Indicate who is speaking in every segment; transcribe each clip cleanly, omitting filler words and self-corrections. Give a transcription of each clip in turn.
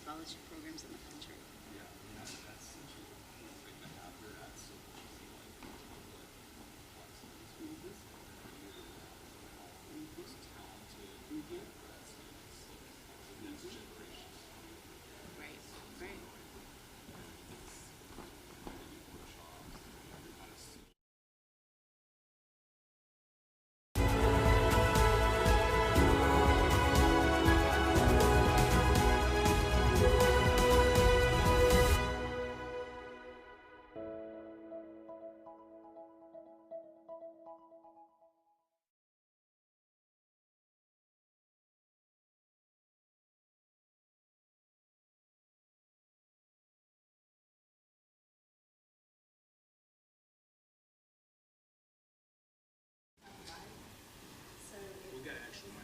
Speaker 1: scholarship programs in the country.
Speaker 2: Yeah, that's essentially the thing that happened at so much
Speaker 1: Right,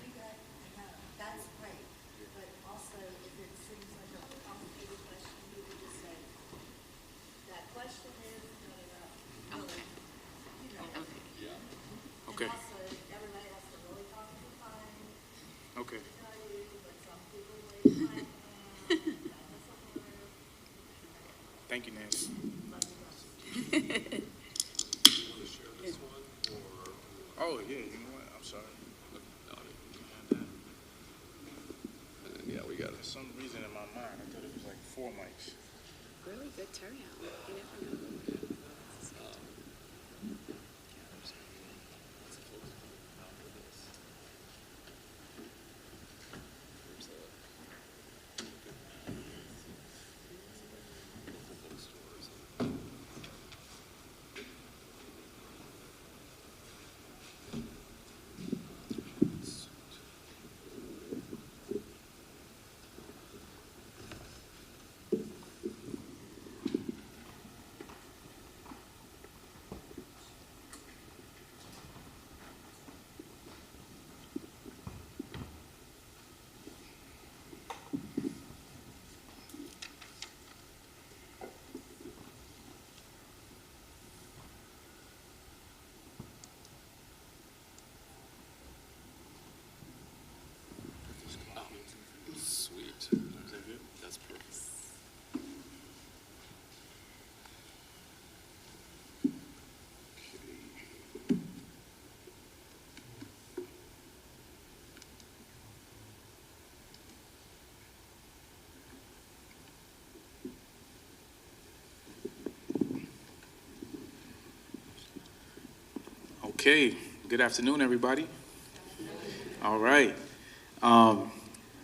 Speaker 1: right.
Speaker 3: That's great, but also if it seems like a complicated question, you would just say, that question is, really, you know.
Speaker 1: Okay.
Speaker 2: Yeah.
Speaker 4: Okay.
Speaker 3: And also, everybody has to really talk to the time,
Speaker 4: Okay.
Speaker 3: to tell you, but some people wait time,
Speaker 4: Thank you, Nancy.
Speaker 2: You want to share this one, or?
Speaker 4: Oh, yeah, you know what? I'm sorry.
Speaker 2: Yeah, we got
Speaker 4: For
Speaker 2: it.
Speaker 4: some reason in my mind, I thought it was like 4 mics.
Speaker 1: Really good turnout. You never know.
Speaker 2: Sweet.
Speaker 4: Is that good?
Speaker 2: That's perfect.
Speaker 4: Okay. Good afternoon, everybody. All right.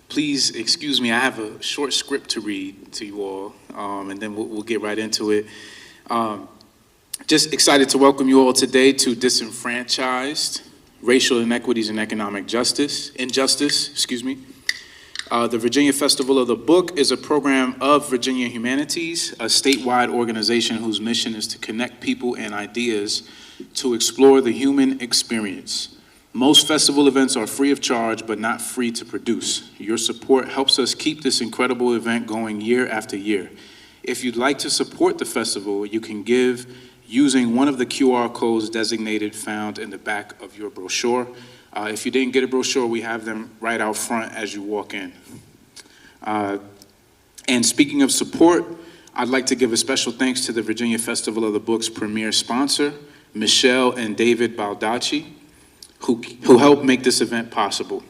Speaker 4: Please excuse me. I have a short script to read to you all, and then we'll get right into it. Just excited to welcome you all today to Disenfranchised, Racial Inequities and Economic Injustice, excuse me. The Virginia Festival of the Book is a program of Virginia Humanities, a statewide organization whose mission is to connect people and ideas to explore the human experience. Most festival events are free of charge, but not free to produce. Your support helps us keep this incredible event going year after year. If you'd like to support the festival, you can give using one of the QR codes designated found in the back of your brochure. If you didn't get a brochure, we have them right out front as you walk in. And speaking of support, I'd like to give a special thanks to the Virginia Festival of the Book's premier sponsor, Michelle and David Baldacci, who helped make this event possible.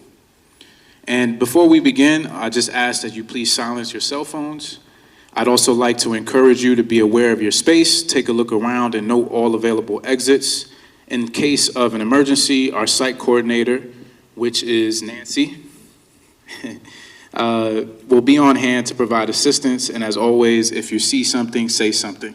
Speaker 4: And before we begin, I just ask that you please silence your cell phones. I'd also like to encourage you to be aware of your space, take a look around, and note all available exits. In case of an emergency, our site coordinator, which is Nancy, will be on hand to provide assistance. And as always, if you see something, say something.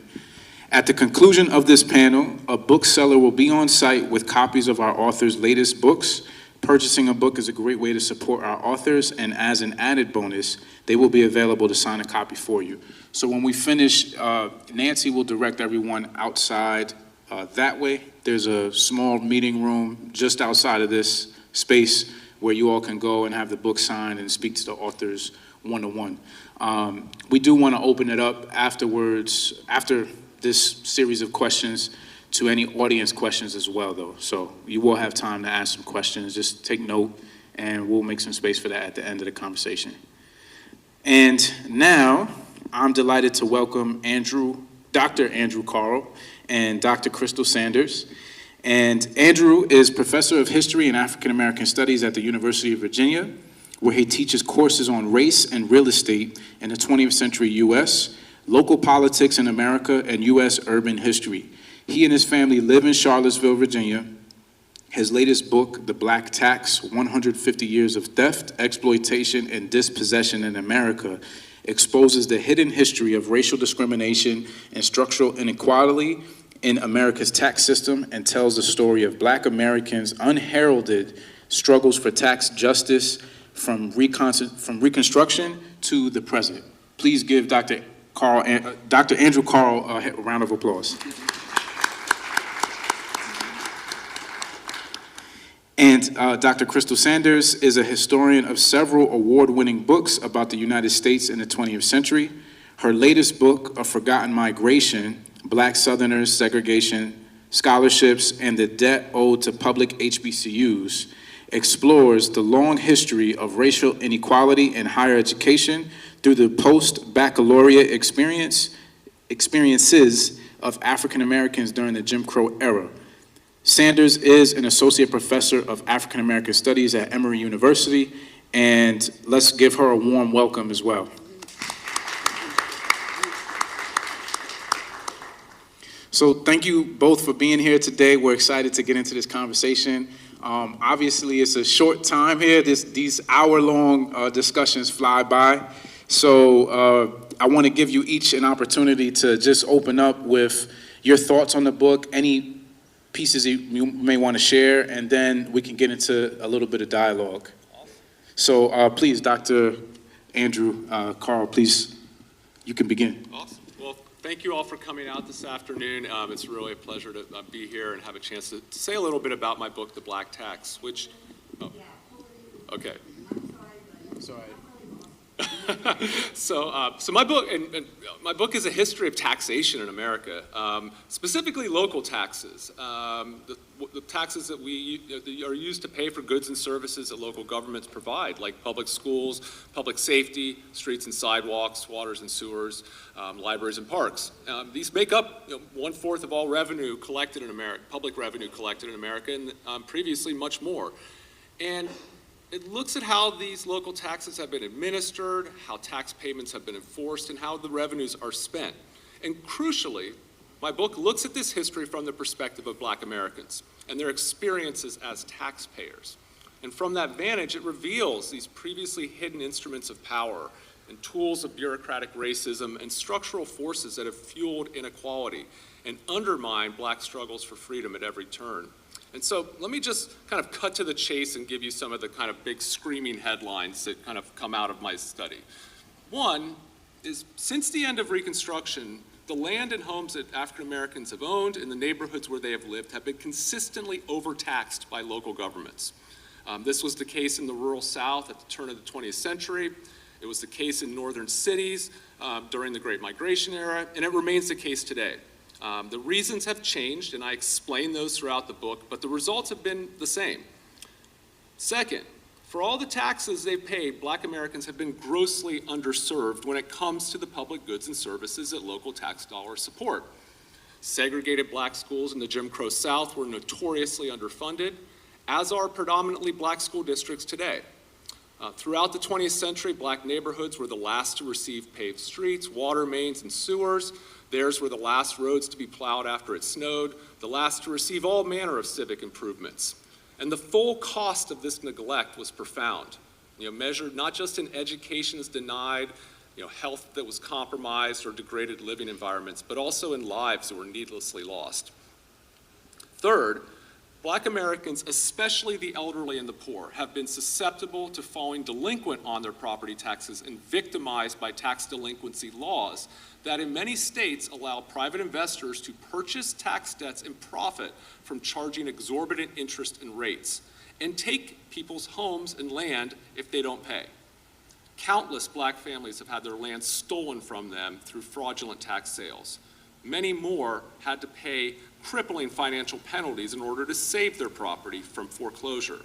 Speaker 4: At the conclusion of this panel, a bookseller will be on site with copies of our authors' latest books. Purchasing a book is a great way to support our authors, and as an added bonus, they will be available to sign a copy for you. So when we finish, Nancy will direct everyone outside that way. There's a small meeting room just outside of this space where you all can go and have the book signed and speak to the authors one-on-one. We do want to open it up afterwards, after this series of questions, to any audience questions as well, though. So you will have time to ask some questions. Just take note, and we'll make some space for that at the end of the conversation. And now I'm delighted to welcome Dr. Andrew Kahrl and Dr. Crystal Sanders. And Andrew is Professor of History and African American Studies at the University of Virginia, where he teaches courses on race and real estate in the 20th century U.S., local politics in America, and U.S. urban history. He and his family live in Charlottesville, Virginia. His latest book, The Black Tax, 150 Years of Theft, Exploitation, and Dispossession in America, exposes the hidden history of racial discrimination and structural inequality in America's tax system and tells the story of Black Americans' unheralded struggles for tax justice from Reconstruction to the present. Please give Dr. Andrew Kahrl a round of applause. And Dr. Crystal Sanders is a historian of several award-winning books about the United States in the 20th century. Her latest book, A Forgotten Migration, Black Southerners, Segregation Scholarships, and the Debt Owed to Public HBCUs, explores the long history of racial inequality in higher education through the post-baccalaureate experiences of African Americans during the Jim Crow era. Sanders is an associate professor of African American Studies at Emory University, and let's give her a warm welcome as well. So thank you both for being here today. We're excited to get into this conversation. Obviously, it's a short time here. These hour-long discussions fly by. So I want to give you each an opportunity to just open up with your thoughts on the book, any pieces you may want to share, and then we can get into a little bit of dialogue. So please, Dr. Andrew Kahrl, please, you can begin.
Speaker 2: Awesome. Well, thank you all for coming out this afternoon. It's really a pleasure to be here and have a chance to say a little bit about my book, The Black Tax, which, okay.
Speaker 4: Sorry.
Speaker 2: So my book, and my book is a history of taxation in America, specifically local taxes, the taxes that are used to pay for goods and services that local governments provide, like public schools, public safety, streets and sidewalks, waters and sewers, libraries and parks. These make up 1/4 of all revenue collected in America, public revenue collected in America, and previously much more. And it looks at how these local taxes have been administered, how tax payments have been enforced, and how the revenues are spent. And crucially, my book looks at this history from the perspective of Black Americans and their experiences as taxpayers. And from that vantage, it reveals these previously hidden instruments of power and tools of bureaucratic racism and structural forces that have fueled inequality and undermined Black struggles for freedom at every turn. And so let me just kind of cut to the chase and give you some of the kind of big screaming headlines that kind of come out of my study. One is, since the end of Reconstruction, the land and homes that African Americans have owned in the neighborhoods where they have lived have been consistently overtaxed by local governments. This was the case in the rural South at the turn of the 20th century. It was the case in northern cities during the Great Migration era, and it remains the case today. The reasons have changed, and I explain those throughout the book, but the results have been the same. Second, for all the taxes they've paid, Black Americans have been grossly underserved when it comes to the public goods and services that local tax dollars support. Segregated Black schools in the Jim Crow South were notoriously underfunded, as are predominantly Black school districts today. Throughout the 20th century, Black neighborhoods were the last to receive paved streets, water mains, and sewers. Theirs were the last roads to be plowed after it snowed, the last to receive all manner of civic improvements. And the full cost of this neglect was profound, measured not just in educations denied, health that was compromised or degraded living environments, but also in lives that were needlessly lost. Third, Black Americans, especially the elderly and the poor, have been susceptible to falling delinquent on their property taxes and victimized by tax delinquency laws that in many states allow private investors to purchase tax debts and profit from charging exorbitant interest and rates, and take people's homes and land if they don't pay. Countless Black families have had their land stolen from them through fraudulent tax sales. Many more had to pay crippling financial penalties in order to save their property from foreclosure.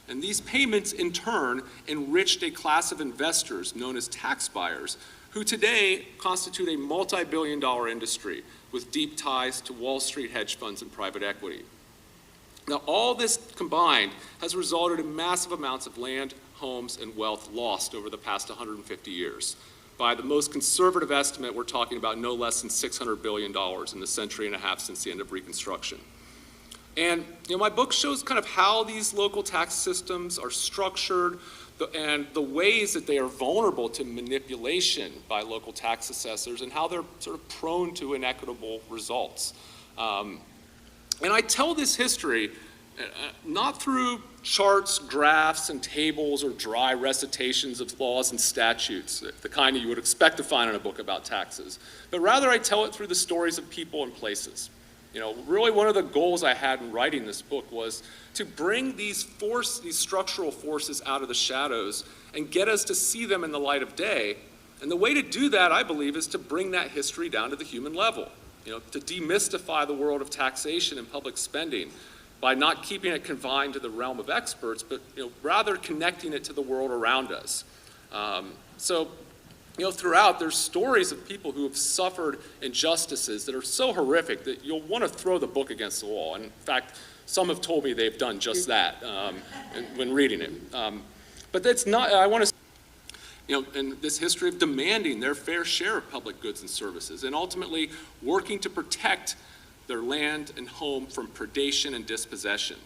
Speaker 2: And these payments, in turn, enriched a class of investors known as tax buyers, who today constitute a multi-billion-dollar industry with deep ties to Wall Street hedge funds and private equity. Now, all this combined has resulted in massive amounts of land, homes, and wealth lost over the past 150 years. By the most conservative estimate, we're talking about no less than $600 billion in the century and a half since the end of Reconstruction. And my book shows kind of how these local tax systems are structured and the ways that they are vulnerable to manipulation by local tax assessors and how they're sort of prone to inequitable results. And I tell this history not through charts, graphs, and tables or dry recitations of laws and statutes, the kind that you would expect to find in a book about taxes, but rather I tell it through the stories of people and places. Really one of the goals I had in writing this book was to bring these structural forces out of the shadows and get us to see them in the light of day. And the way to do that, I believe, is to bring that history down to the human level, to demystify the world of taxation and public spending by not keeping it confined to the realm of experts, but rather connecting it to the world around us. Throughout, there's stories of people who have suffered injustices that are so horrific that you'll want to throw the book against the wall. And in fact, some have told me they've done just that when reading it. But that's not, I want to, in this history of demanding their fair share of public goods and services and ultimately working to protect their land and home from predation and dispossession.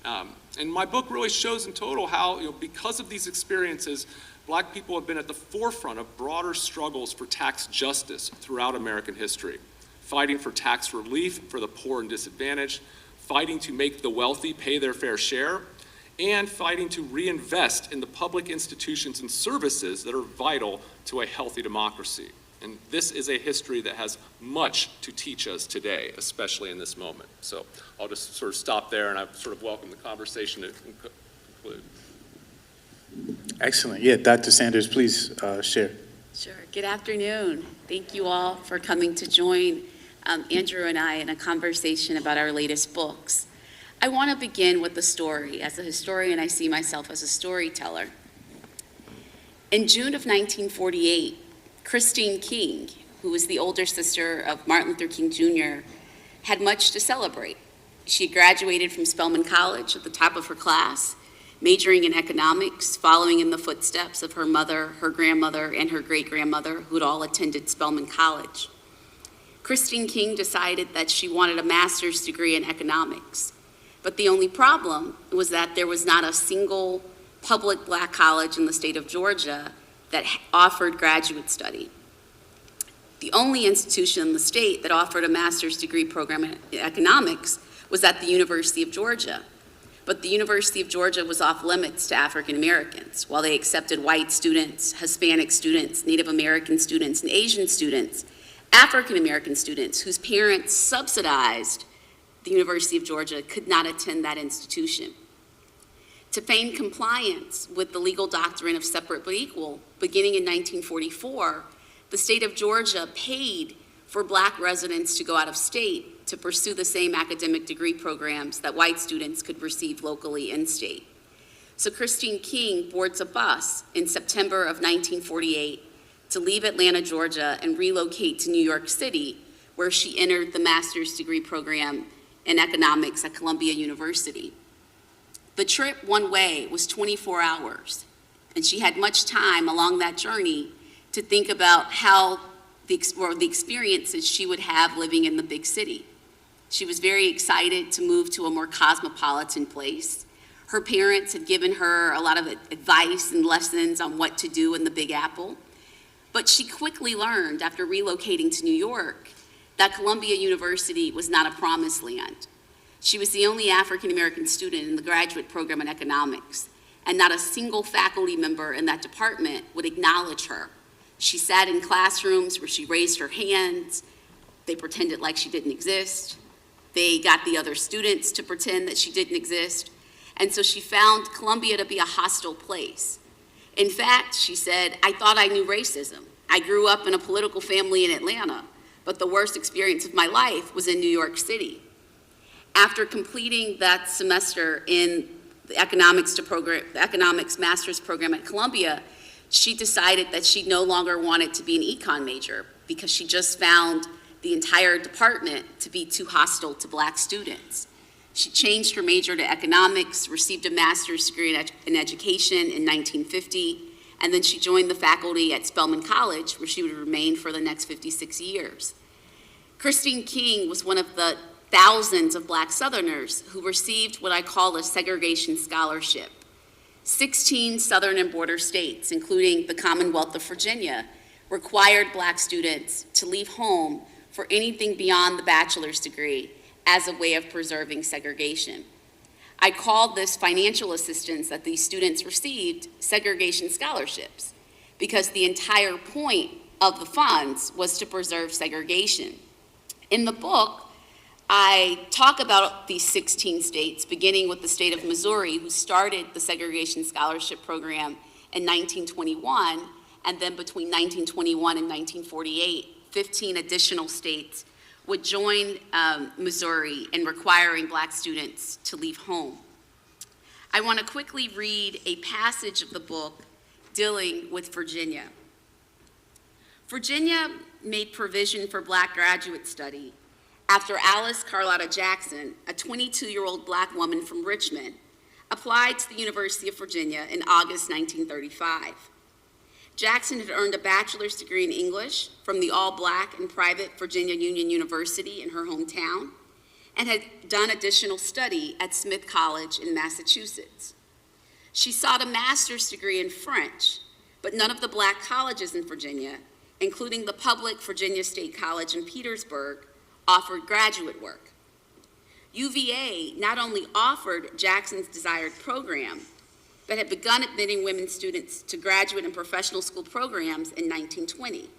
Speaker 2: And my book really shows in total how, because of these experiences, Black people have been at the forefront of broader struggles for tax justice throughout American history, fighting for tax relief for the poor and disadvantaged, fighting to make the wealthy pay their fair share, and fighting to reinvest in the public institutions and services that are vital to a healthy democracy. And this is a history that has much to teach us today, especially in this moment. So I'll just sort of stop there, and I sort of welcome the conversation to conclude.
Speaker 4: Excellent. Yeah, Dr. Sanders, please share.
Speaker 1: Sure. Good afternoon. Thank you all for coming to join Andrew and I in a conversation about our latest books. I want to begin with the story. As a historian, I see myself as a storyteller. In June of 1948, Christine King, who was the older sister of Martin Luther King Jr., had much to celebrate. She graduated from Spelman College at the top of her class, majoring in economics, following in the footsteps of her mother, her grandmother, and her great-grandmother, who'd all attended Spelman College. Christine King decided that she wanted a master's degree in economics, but the only problem was that there was not a single public Black college in the state of Georgia that offered graduate study. The only institution in the state that offered a master's degree program in economics was at the University of Georgia. But the University of Georgia was off limits to African Americans. While they accepted white students, Hispanic students, Native American students, and Asian students, African American students whose parents subsidized the University of Georgia could not attend that institution. To feign compliance with the legal doctrine of separate but equal, beginning in 1944, the state of Georgia paid for Black residents to go out of state to pursue the same academic degree programs that white students could receive locally in state. So Christine King boards a bus in September of 1948 to leave Atlanta, Georgia, and relocate to New York City, where she entered the master's degree program in economics at Columbia University. The trip one way was 24 hours, and she had much time along that journey to think about how the experiences she would have living in the big city. She was very excited to move to a more cosmopolitan place. Her parents had given her a lot of advice and lessons on what to do in the Big Apple. But she quickly learned, after relocating to New York, that Columbia University was not a promised land. She was the only African American student in the graduate program in economics, and not a single faculty member in that department would acknowledge her. She sat in classrooms where she raised her hands. They pretended like she didn't exist. They got the other students to pretend that she didn't exist. And so she found Columbia to be a hostile place. In fact, she said, I thought I knew racism. I grew up in a political family in Atlanta, but the worst experience of my life was in New York City. After completing that semester in the economics master's program at Columbia, she decided that she no longer wanted to be an econ major because she just found the entire department to be too hostile to Black students. She changed her major to economics, received a master's degree in education in 1950, and then she joined the faculty at Spelman College, where she would remain for the next 56 years. Christine King was one of the thousands of Black Southerners who received what I call a segregation scholarship. 16 Southern and border states, including the Commonwealth of Virginia, required Black students to leave home for anything beyond the bachelor's degree as a way of preserving segregation. I called this financial assistance that these students received segregation scholarships because the entire point of the funds was to preserve segregation. In the book, I talk about these 16 states, beginning with the state of Missouri, who started the segregation scholarship program in 1921, and then between 1921 and 1948, 15 additional states would join Missouri in requiring Black students to leave home. I want to quickly read a passage of the book dealing with Virginia. Virginia made provision for Black graduate study after Alice Carlotta Jackson, a 22-year-old Black woman from Richmond, applied to the University of Virginia in August 1935. Jackson had earned a bachelor's degree in English from the all-Black and private Virginia Union University in her hometown, and had done additional study at Smith College in Massachusetts. She sought a master's degree in French, but none of the Black colleges in Virginia, including the public Virginia State College in Petersburg, offered graduate work. UVA not only offered Jackson's desired program, but had begun admitting women students to graduate and professional school programs in 1920.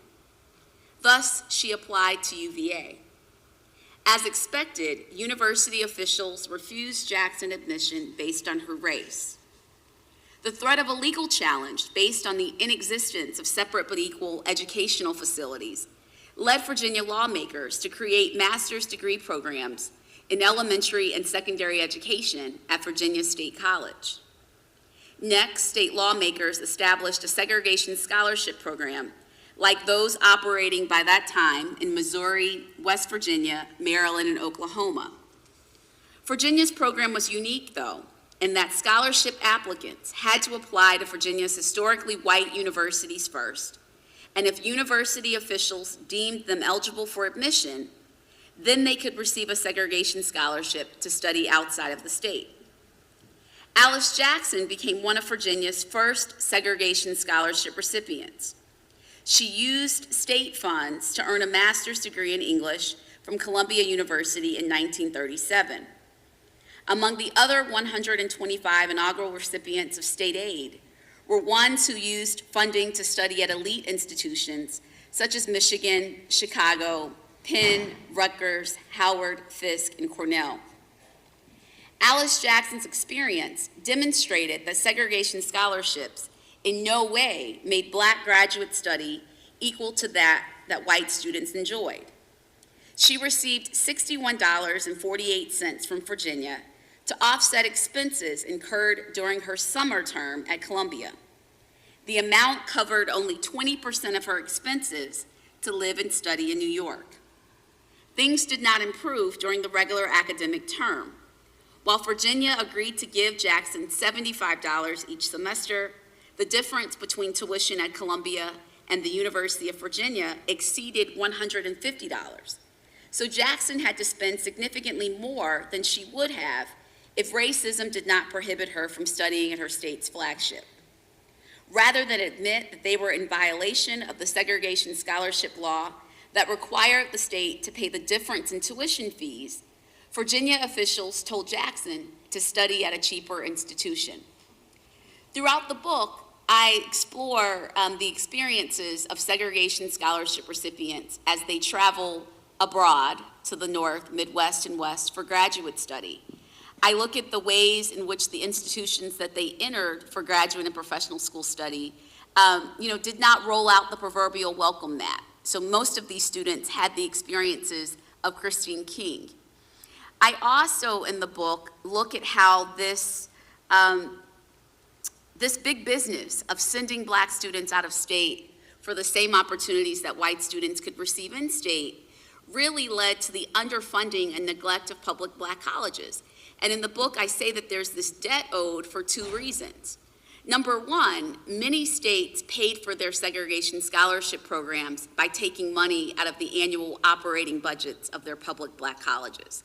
Speaker 1: Thus, she applied to UVA. As expected, university officials refused Jackson admission based on her race. The threat of a legal challenge based on the inexistence of separate but equal educational facilities led Virginia lawmakers to create master's degree programs in elementary and secondary education at Virginia State College. Next, state lawmakers established a segregation scholarship program like those operating by that time in Missouri, West Virginia, Maryland, and Oklahoma. Virginia's program was unique, though, in that scholarship applicants had to apply to Virginia's historically white universities first, and if university officials deemed them eligible for admission, then they could receive a segregation scholarship to study outside of the state. Alice Jackson became one of Virginia's first segregation scholarship recipients. She used state funds to earn a master's degree in English from Columbia University in 1937. Among the other 125 inaugural recipients of state aid were ones who used funding to study at elite institutions such as Michigan, Chicago, Penn, Rutgers, Howard, Fisk, and Cornell. Alice Jackson's experience demonstrated that segregation scholarships in no way made Black graduate study equal to that white students enjoyed. She received $61.48 from Virginia to offset expenses incurred during her summer term at Columbia. The amount covered only 20% of her expenses to live and study in New York. Things did not improve during the regular academic term. While Virginia agreed to give Jackson $75 each semester, the difference between tuition at Columbia and the University of Virginia exceeded $150. So Jackson had to spend significantly more than she would have if racism did not prohibit her from studying at her state's flagship. Rather than admit that they were in violation of the segregation scholarship law that required the state to pay the difference in tuition fees, Virginia officials told Jackson to study at a cheaper institution. Throughout the book, I explore the experiences of segregation scholarship recipients as they travel abroad to the North, Midwest, and West for graduate study. I look at the ways in which the institutions that they entered for graduate and professional school study, did not roll out the proverbial welcome mat. So most of these students had the experiences of Christine King. I also, in the book, look at how this This big business of sending black students out of state for the same opportunities that white students could receive in state really led to the underfunding and neglect of public black colleges. And in the book, I say that there's this debt owed for two reasons. Number one, many states paid for their segregation scholarship programs by taking money out of the annual operating budgets of their public black colleges.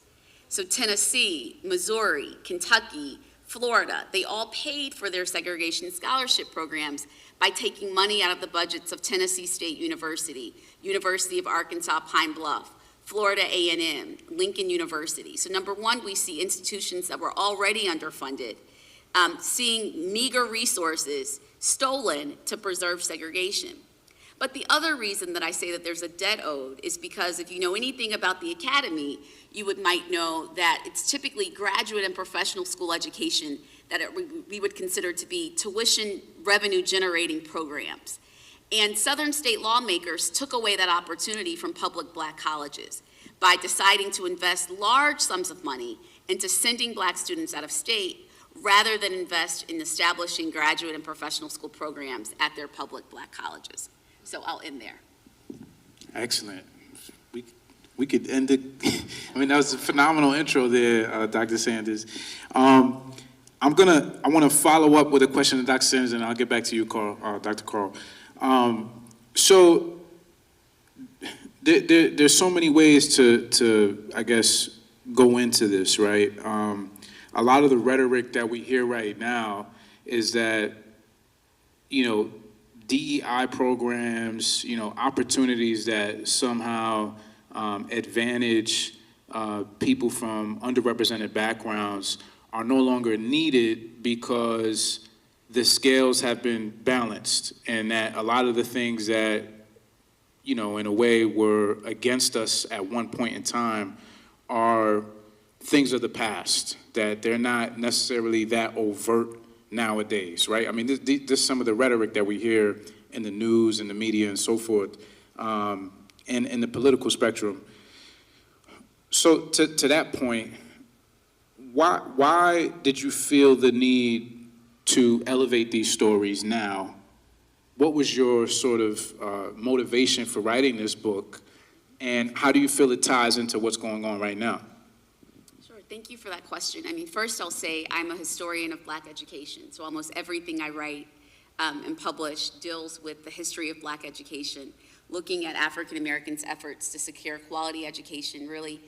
Speaker 1: So Tennessee, Missouri, Kentucky, Florida, they all paid for their segregation scholarship programs by taking money out of the budgets of Tennessee State University, University of Arkansas Pine Bluff, Florida A&M, Lincoln University. So number one, we see institutions that were already underfunded, seeing meager resources stolen to preserve segregation. But the other reason that I say that there's a debt owed is because if you know anything about the academy, you might know that it's typically graduate and professional school education that we would consider to be tuition revenue generating programs. And Southern state lawmakers took away that opportunity from public black colleges by deciding to invest large sums of money into sending black students out of state rather than invest in establishing graduate and professional school programs at their public black colleges. So I'll end there.
Speaker 4: Excellent. We could end it. I mean, that was a phenomenal intro there, Dr. Sanders. I want to follow up with a question to Dr. Sanders, and I'll get back to you, Dr. Kahrl. So there's so many ways to, I guess, go into this, right? A lot of the rhetoric that we hear right now is that, DEI programs, opportunities that somehow advantage people from underrepresented backgrounds are no longer needed because the scales have been balanced, and that a lot of the things that, in a way were against us at one point in time are things of the past, that they're not necessarily that overt nowadays, right? I mean, this is some of the rhetoric that we hear in the news and the media and so forth, and in the political spectrum. So to that point, why did you feel the need to elevate these stories now? What was your sort of motivation for writing this book, and how do you feel it ties into what's going on right now?
Speaker 1: Sure, thank you for that question. I mean, first I'll say I'm a historian of black education, so almost everything I write and publish deals with the history of black education, looking at African Americans' efforts to secure quality education really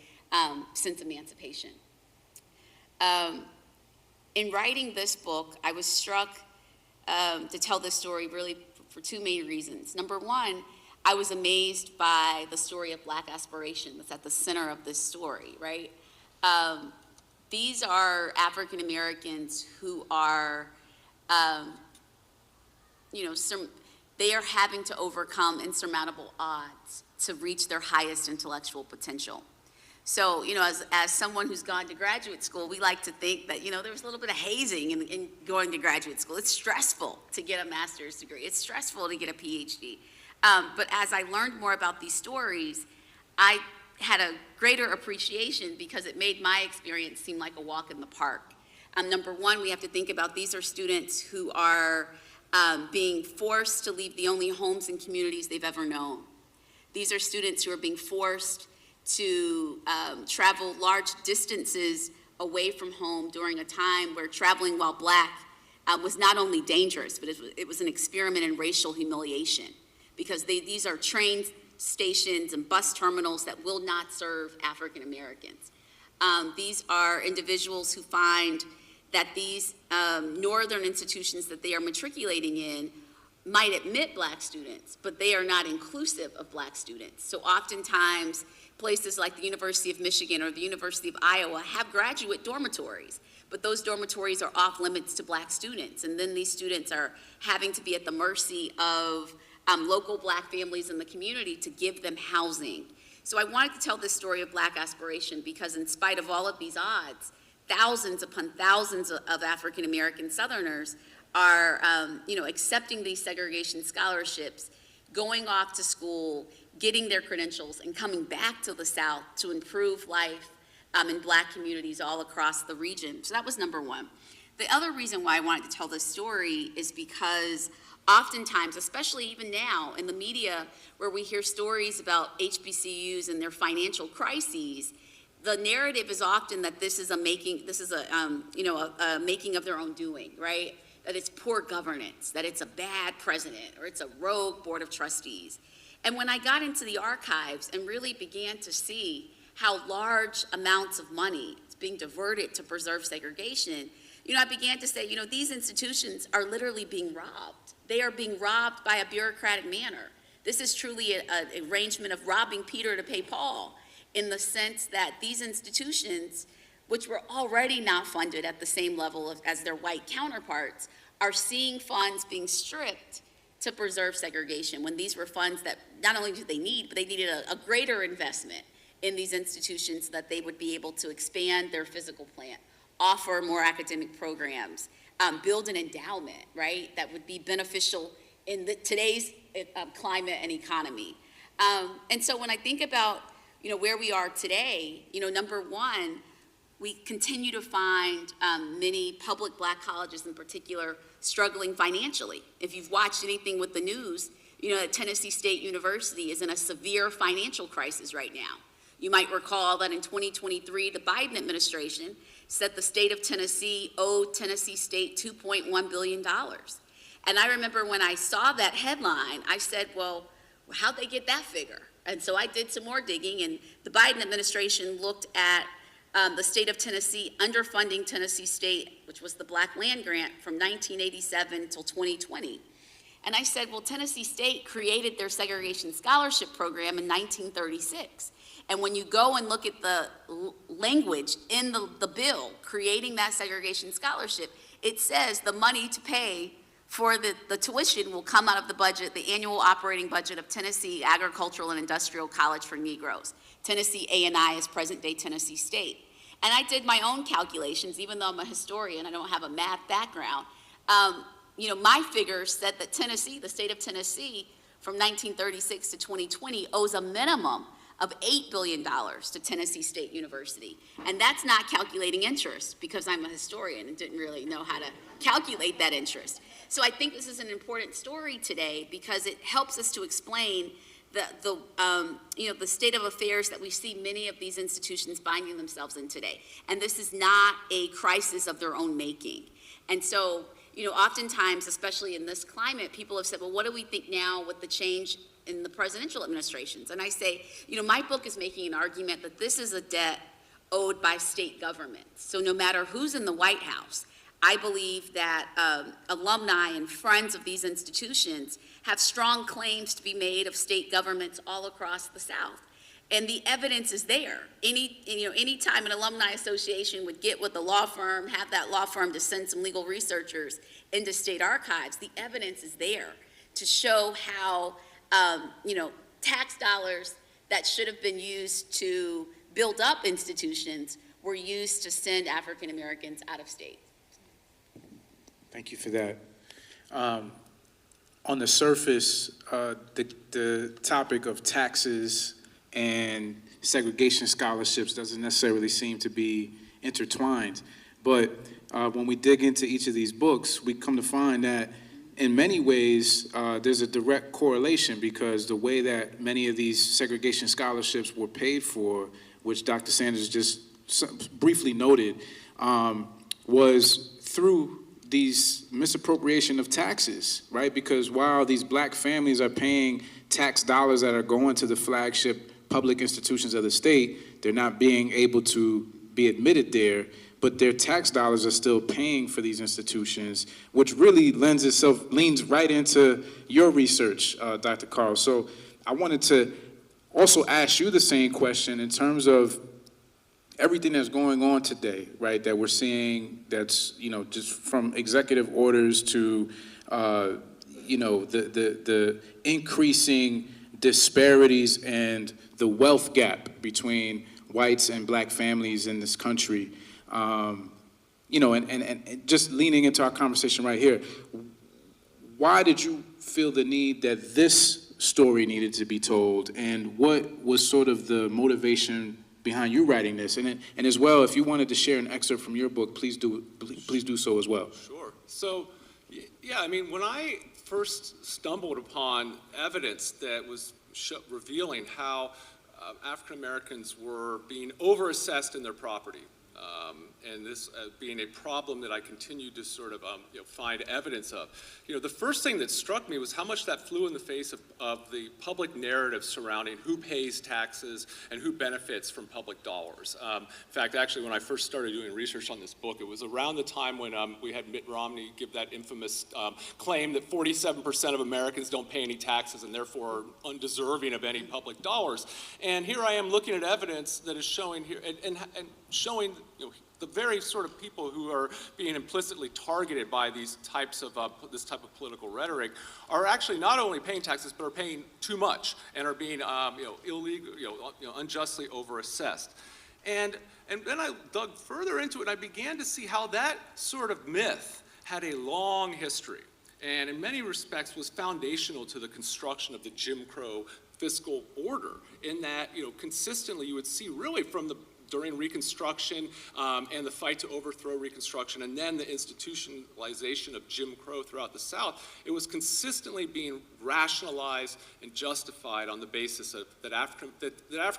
Speaker 1: since emancipation. In writing this book, I was struck to tell this story really for two main reasons. Number one, I was amazed by the story of black aspiration that's at the center of this story, right? These are African Americans who are, they are having to overcome insurmountable odds to reach their highest intellectual potential. So, as someone who's gone to graduate school, we like to think that, there's a little bit of hazing in going to graduate school. It's stressful to get a master's degree. It's stressful to get a PhD. But as I learned more about these stories, I had a greater appreciation because it made my experience seem like a walk in the park. Number one, we have to think about these are students who are being forced to leave the only homes and communities they've ever known. These are students who are being forced to travel large distances away from home during a time where traveling while black was not only dangerous, but it was an experiment in racial humiliation, because these are train stations and bus terminals that will not serve African Americans. These are individuals who find that these northern institutions that they are matriculating in might admit black students, but they are not inclusive of black students. So oftentimes, places like the University of Michigan or the University of Iowa have graduate dormitories, but those dormitories are off limits to black students. And then these students are having to be at the mercy of local black families in the community to give them housing. So I wanted to tell this story of black aspiration because in spite of all of these odds, thousands upon thousands of African American Southerners are accepting these segregation scholarships, going off to school, getting their credentials, and coming back to the South to improve life in black communities all across the region. So that was number one. The other reason why I wanted to tell this story is because oftentimes, especially even now in the media, where we hear stories about HBCUs and their financial crises, the narrative is often that this is a making of their own doing, right? That it's poor governance, that it's a bad president, or it's a rogue board of trustees. And when I got into the archives and really began to see how large amounts of money is being diverted to preserve segregation, I began to say, these institutions are literally being robbed. They are being robbed by a bureaucratic manner. This is truly an arrangement of robbing Peter to pay Paul, in the sense that these institutions, which were already not funded at the same level as their white counterparts, are seeing funds being stripped to preserve segregation, when these were funds that not only did they need, but they needed a greater investment in these institutions so that they would be able to expand their physical plant, offer more academic programs, build an endowment, right, that would be beneficial in today's climate and economy. And so when I think about, where we are today, number one, we continue to find many public black colleges in particular struggling financially. If you've watched anything with the news, that Tennessee State University is in a severe financial crisis right now. You might recall that in 2023, the Biden administration said the state of Tennessee owed Tennessee State $2.1 billion. And I remember when I saw that headline, I said, well, how'd they get that figure? And so I did some more digging, and the Biden administration looked at the state of Tennessee underfunding Tennessee State, which was the Black Land Grant, from 1987 until 2020. And I said, well, Tennessee State created their Segregation Scholarship Program in 1936. And when you go and look at the language in the bill creating that segregation scholarship, it says the money to pay for the tuition will come out of the budget, the annual operating budget of Tennessee Agricultural and Industrial College for Negroes. Tennessee A&I is present-day Tennessee State. And I did my own calculations, even though I'm a historian, I don't have a math background. My figures said that Tennessee, the state of Tennessee, from 1936 to 2020 owes a minimum of $8 billion to Tennessee State University. And that's not calculating interest, because I'm a historian and didn't really know how to calculate that interest. So I think this is an important story today, because it helps us to explain the state of affairs that we see many of these institutions finding themselves in today. And this is not a crisis of their own making. And so, oftentimes, especially in this climate, people have said, well, what do we think now with the change in the presidential administrations? And I say, my book is making an argument that this is a debt owed by state governments. So no matter who's in the White House, I believe that alumni and friends of these institutions have strong claims to be made of state governments all across the South. And the evidence is there. Any time an alumni association would get with a law firm, have that law firm to send some legal researchers into state archives, the evidence is there to show how tax dollars that should have been used to build up institutions were used to send African Americans out of state.
Speaker 4: Thank you for that. On the surface, the topic of taxes and segregation scholarships doesn't necessarily seem to be intertwined. But when we dig into each of these books, we come to find that in many ways, there's a direct correlation, because the way that many of these segregation scholarships were paid for, which Dr. Sanders just briefly noted, was through these misappropriation of taxes, right? Because while these black families are paying tax dollars that are going to the flagship public institutions of the state, they're not being able to be admitted there, but their tax dollars are still paying for these institutions, which really leans right into your research, Dr. Kahrl. So I wanted to also ask you the same question in terms of everything that's going on today, right, that we're seeing, that's, just from executive orders to, the increasing disparities and the wealth gap between whites and black families in this country, and just leaning into our conversation right here, why did you feel the need that this story needed to be told, and what was sort of the motivation behind you writing this. And as well, if you wanted to share an excerpt from your book, please do so as well.
Speaker 2: Sure. So, yeah, I mean, when I first stumbled upon evidence that was revealing how African Americans were being overassessed in their property, and this being a problem that I continued to sort of find evidence of. The first thing that struck me was how much that flew in the face of the public narrative surrounding who pays taxes and who benefits from public dollars. In fact, actually, when I first started doing research on this book, it was around the time when we had Mitt Romney give that infamous claim that 47% of Americans don't pay any taxes and therefore are undeserving of any public dollars. And here I am looking at evidence that is showing here, and showing the very sort of people who are being implicitly targeted by these types of this type of political rhetoric are actually not only paying taxes but are paying too much and are being illegal, unjustly overassessed. And then I dug further into it and I began to see how that sort of myth had a long history and in many respects was foundational to the construction of the Jim Crow fiscal order, in that consistently you would see really from during Reconstruction and the fight to overthrow Reconstruction and then the institutionalization of Jim Crow throughout the South, it was consistently being rationalized and justified on the basis of that African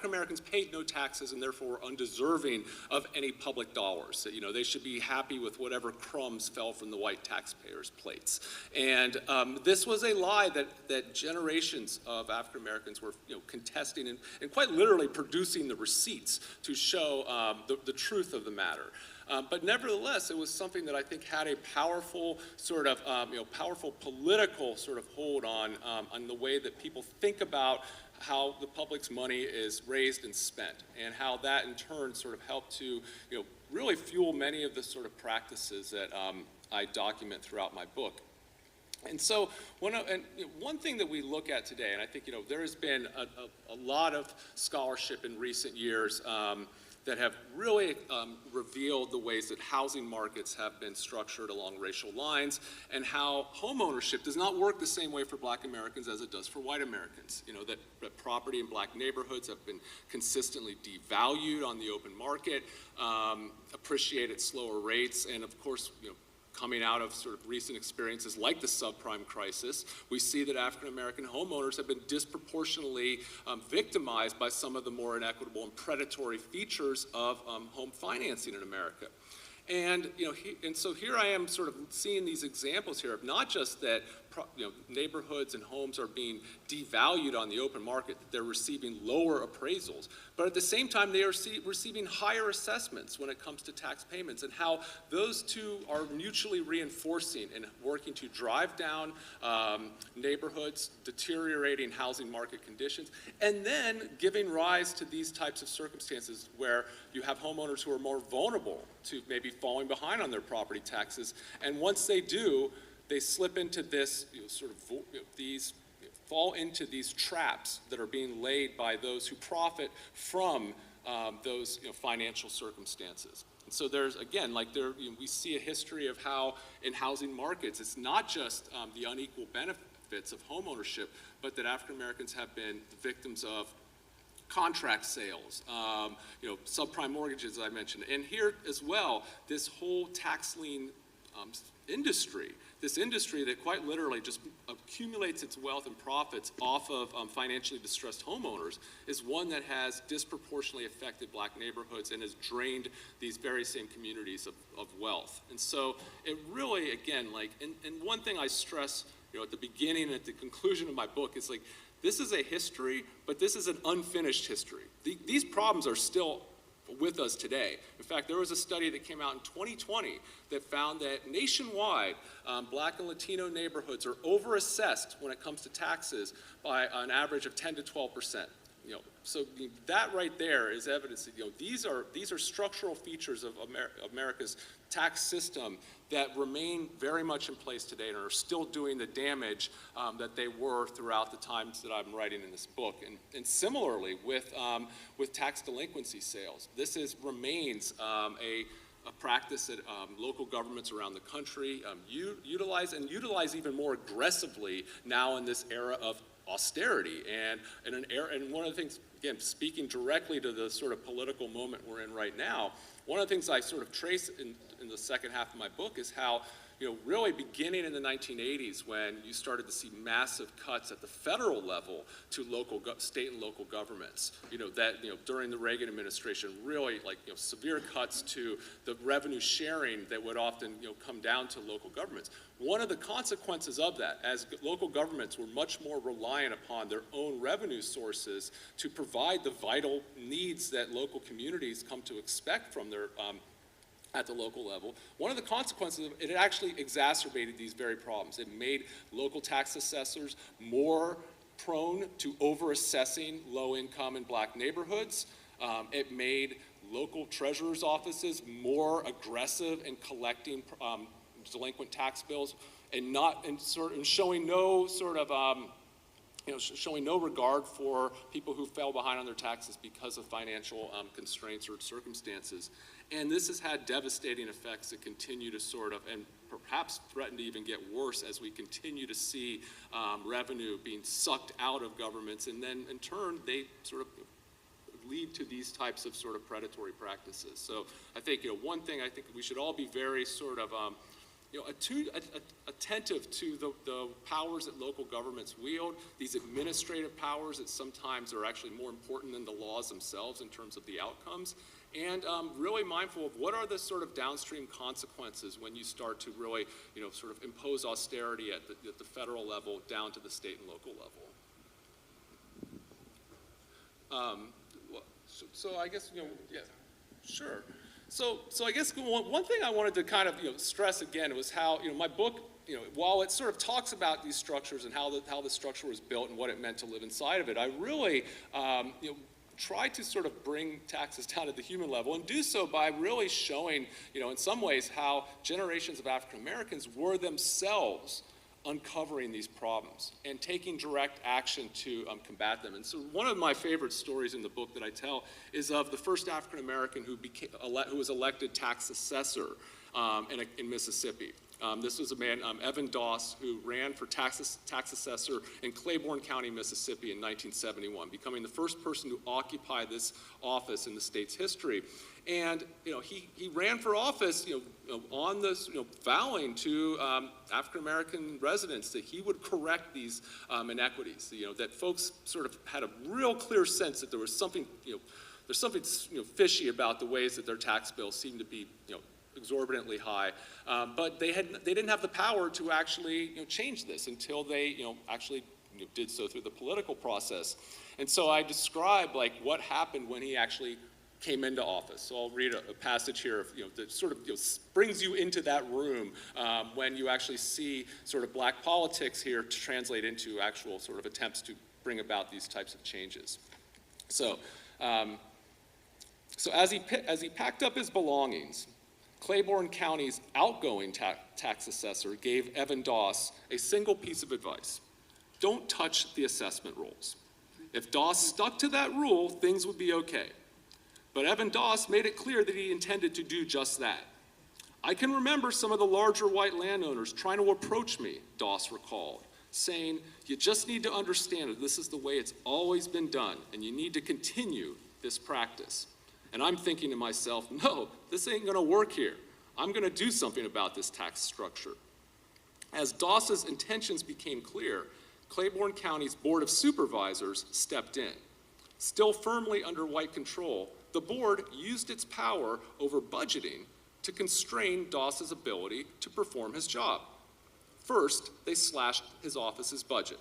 Speaker 2: Americans paid no taxes and therefore were undeserving of any public dollars. That they should be happy with whatever crumbs fell from the white taxpayers' plates. And this was a lie that generations of African Americans were contesting and quite literally producing the receipts to show the truth of the matter. But nevertheless, it was something that I think had a powerful sort of, powerful political sort of hold on the way that people think about how the public's money is raised and spent, and how that in turn sort of helped to, really fuel many of the sort of practices that I document throughout my book. And so one thing that we look at today, and I think there has been a lot of scholarship in recent years that have really revealed the ways that housing markets have been structured along racial lines and how home ownership does not work the same way for Black Americans as it does for white Americans. That property in Black neighborhoods have been consistently devalued on the open market, appreciate at slower rates, and of course, coming out of sort of recent experiences like the subprime crisis, we see that African American homeowners have been disproportionately victimized by some of the more inequitable and predatory features of home financing in America. And and so here I am sort of seeing these examples here of not just that neighborhoods and homes are being devalued on the open market, that they're receiving lower appraisals, but at the same time they are receiving higher assessments when it comes to tax payments, and how those two are mutually reinforcing and working to drive down neighborhoods, deteriorating housing market conditions, and then giving rise to these types of circumstances where you have homeowners who are more vulnerable to maybe falling behind on their property taxes, and once they do, they slip into this fall into these traps that are being laid by those who profit from those financial circumstances. And so there's, again, we see a history of how in housing markets, it's not just the unequal benefits of home ownership, but that African Americans have been the victims of contract sales, subprime mortgages, as I mentioned. And here as well, this whole tax lien industry, this industry that quite literally just accumulates its wealth and profits off of financially distressed homeowners, is one that has disproportionately affected Black neighborhoods and has drained these very same communities of wealth. And so it really, again, and one thing I stress at the beginning and at the conclusion of my book is this is a history, but this is an unfinished history. These problems are still with us today. In fact, there was a study that came out in 2020 that found that nationwide, Black and Latino neighborhoods are overassessed when it comes to taxes by an average of 10 to 12%. So that right there is evidence that these are structural features of America's tax system that remain very much in place today and are still doing the damage that they were throughout the times that I'm writing in this book. And similarly with tax delinquency sales, this remains a practice that local governments around the country utilize even more aggressively now in this era of austerity. And one of the things, again, speaking directly to the sort of political moment we're in right now, one of the things I sort of trace in the second half of my book is how, really beginning in the 1980s, when you started to see massive cuts at the federal level to state and local governments, during the Reagan administration, really severe cuts to the revenue sharing that would often, come down to local governments. One of the consequences of that, as local governments were much more reliant upon their own revenue sources to provide the vital needs that local communities come to expect from their at the local level, one of the consequences, it actually exacerbated these very problems. It made local tax assessors more prone to over-assessing low-income and black neighborhoods. It made local treasurer's offices more aggressive in collecting delinquent tax bills and showing no showing no regard for people who fell behind on their taxes because of financial constraints or circumstances. And this has had devastating effects that continue to and perhaps threaten to even get worse as we continue to see revenue being sucked out of governments, and then in turn they lead to these types of predatory practices. So I think one thing I think we should all be very attentive to the powers that local governments wield, these administrative powers that sometimes are actually more important than the laws themselves in terms of the outcomes, and really mindful of what are the downstream consequences when you start to really, impose austerity at the federal level down to the state and local level. So I guess, yeah, sure. So I guess one thing I wanted to kind of stress again was how my book, while it talks about these structures and how the structure was built and what it meant to live inside of it, I really try to bring taxes down to the human level, and do so by really showing in some ways how generations of African Americans were themselves uncovering these problems and taking direct action to combat them. And so one of my favorite stories in the book that I tell is of the first African American who was elected tax assessor in Mississippi. This was a man, Evan Doss, who ran for tax assessor in Claiborne County, Mississippi in 1971, becoming the first person to occupy this office in the state's history. And he ran for office on this, vowing to African American residents that he would correct these inequities, that folks had a real clear sense that there was something, there's something fishy about the ways that their tax bills seemed to be exorbitantly high, but they didn't have the power to actually change this until they actually did so through the political process. And so I describe what happened when he actually came into office. So I'll read a passage here of, that brings you into that room when you actually see black politics here to translate into actual attempts to bring about these types of changes. So as he packed up his belongings, Claiborne County's outgoing tax assessor gave Evan Doss a single piece of advice: don't touch the assessment rolls. If Doss stuck to that rule, things would be okay. But Evan Doss made it clear that he intended to do just that. I can remember some of the larger white landowners trying to approach me, Doss recalled, saying, you just need to understand that this is the way it's always been done, and you need to continue this practice. And I'm thinking to myself, no, this ain't gonna work here. I'm gonna do something about this tax structure. As Doss's intentions became clear, Claiborne County's Board of Supervisors stepped in. Still firmly under white control, the board used its power over budgeting to constrain Doss's ability to perform his job. First, they slashed his office's budget,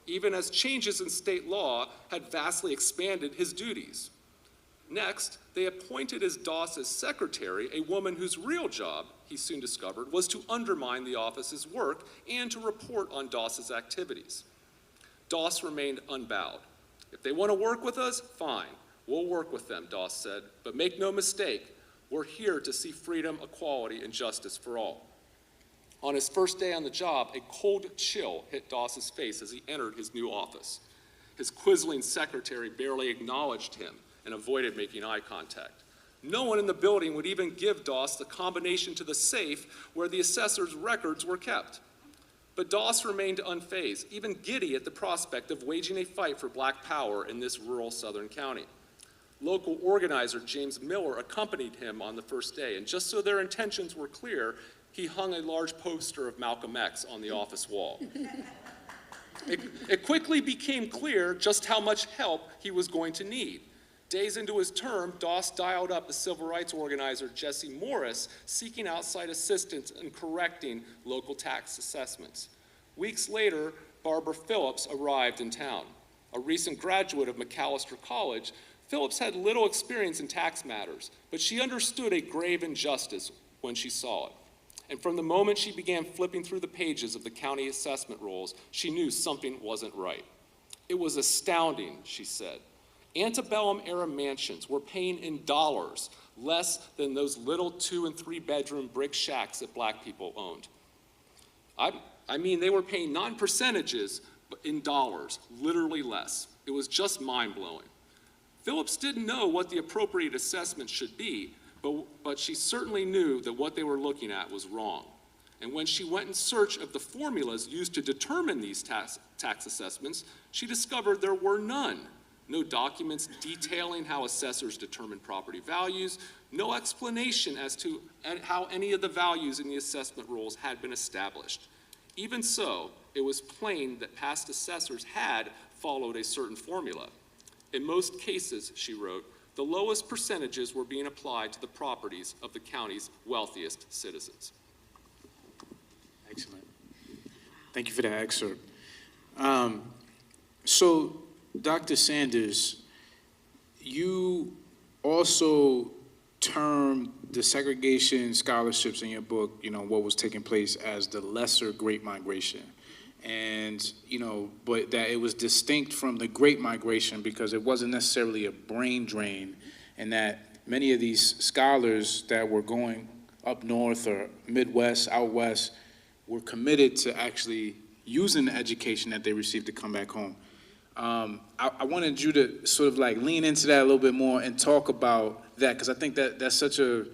Speaker 2: even as changes in state law had vastly expanded his duties. Next, they appointed as Doss's secretary a woman whose real job, he soon discovered, was to undermine the office's work and to report on Doss's activities. Doss remained unbowed. If they want to work with us, fine. We'll work with them, Doss said, but make no mistake, we're here to see freedom, equality, and justice for all. On his first day on the job, a cold chill hit Doss's face as he entered his new office. His quizzling secretary barely acknowledged him and avoided making eye contact. No one in the building would even give Doss the combination to the safe where the assessor's records were kept. But Doss remained unfazed, even giddy at the prospect of waging a fight for black power in this rural southern county. Local organizer James Miller accompanied him on the first day, and just so their intentions were clear, he hung a large poster of Malcolm X on the office wall. It quickly became clear just how much help he was going to need. Days into his term, Doss dialed up the civil rights organizer Jesse Morris, seeking outside assistance in correcting local tax assessments. Weeks later, Barbara Phillips arrived in town. A recent graduate of Macalester College, Phillips had little experience in tax matters, but she understood a grave injustice when she saw it. And from the moment she began flipping through the pages of the county assessment rolls, she knew something wasn't right. It was astounding, she said. Antebellum-era mansions were paying in dollars less than those little 2- and 3-bedroom brick shacks that black people owned. I mean, they were paying non-percentages, but in dollars, literally less. It was just mind-blowing. Phillips didn't know what the appropriate assessment should be, but she certainly knew that what they were looking at was wrong. And when she went in search of the formulas used to determine these tax assessments, she discovered there were none. No documents detailing how assessors determine property values, no explanation as to how any of the values in the assessment rolls had been established. Even so, it was plain that past assessors had followed a certain formula. In most cases, she wrote, the lowest percentages were being applied to the properties of the county's wealthiest citizens.
Speaker 4: Excellent. Thank you for that excerpt. So, Dr. Sanders, you also termed the segregation scholarships in your book, what was taking place as the lesser Great Migration. And, but that it was distinct from the Great Migration because it wasn't necessarily a brain drain, and that many of these scholars that were going up north or Midwest, out west, were committed to actually using the education that they received to come back home. I wanted you to sort of like lean into that a little bit more and talk about that, because I think that that's such an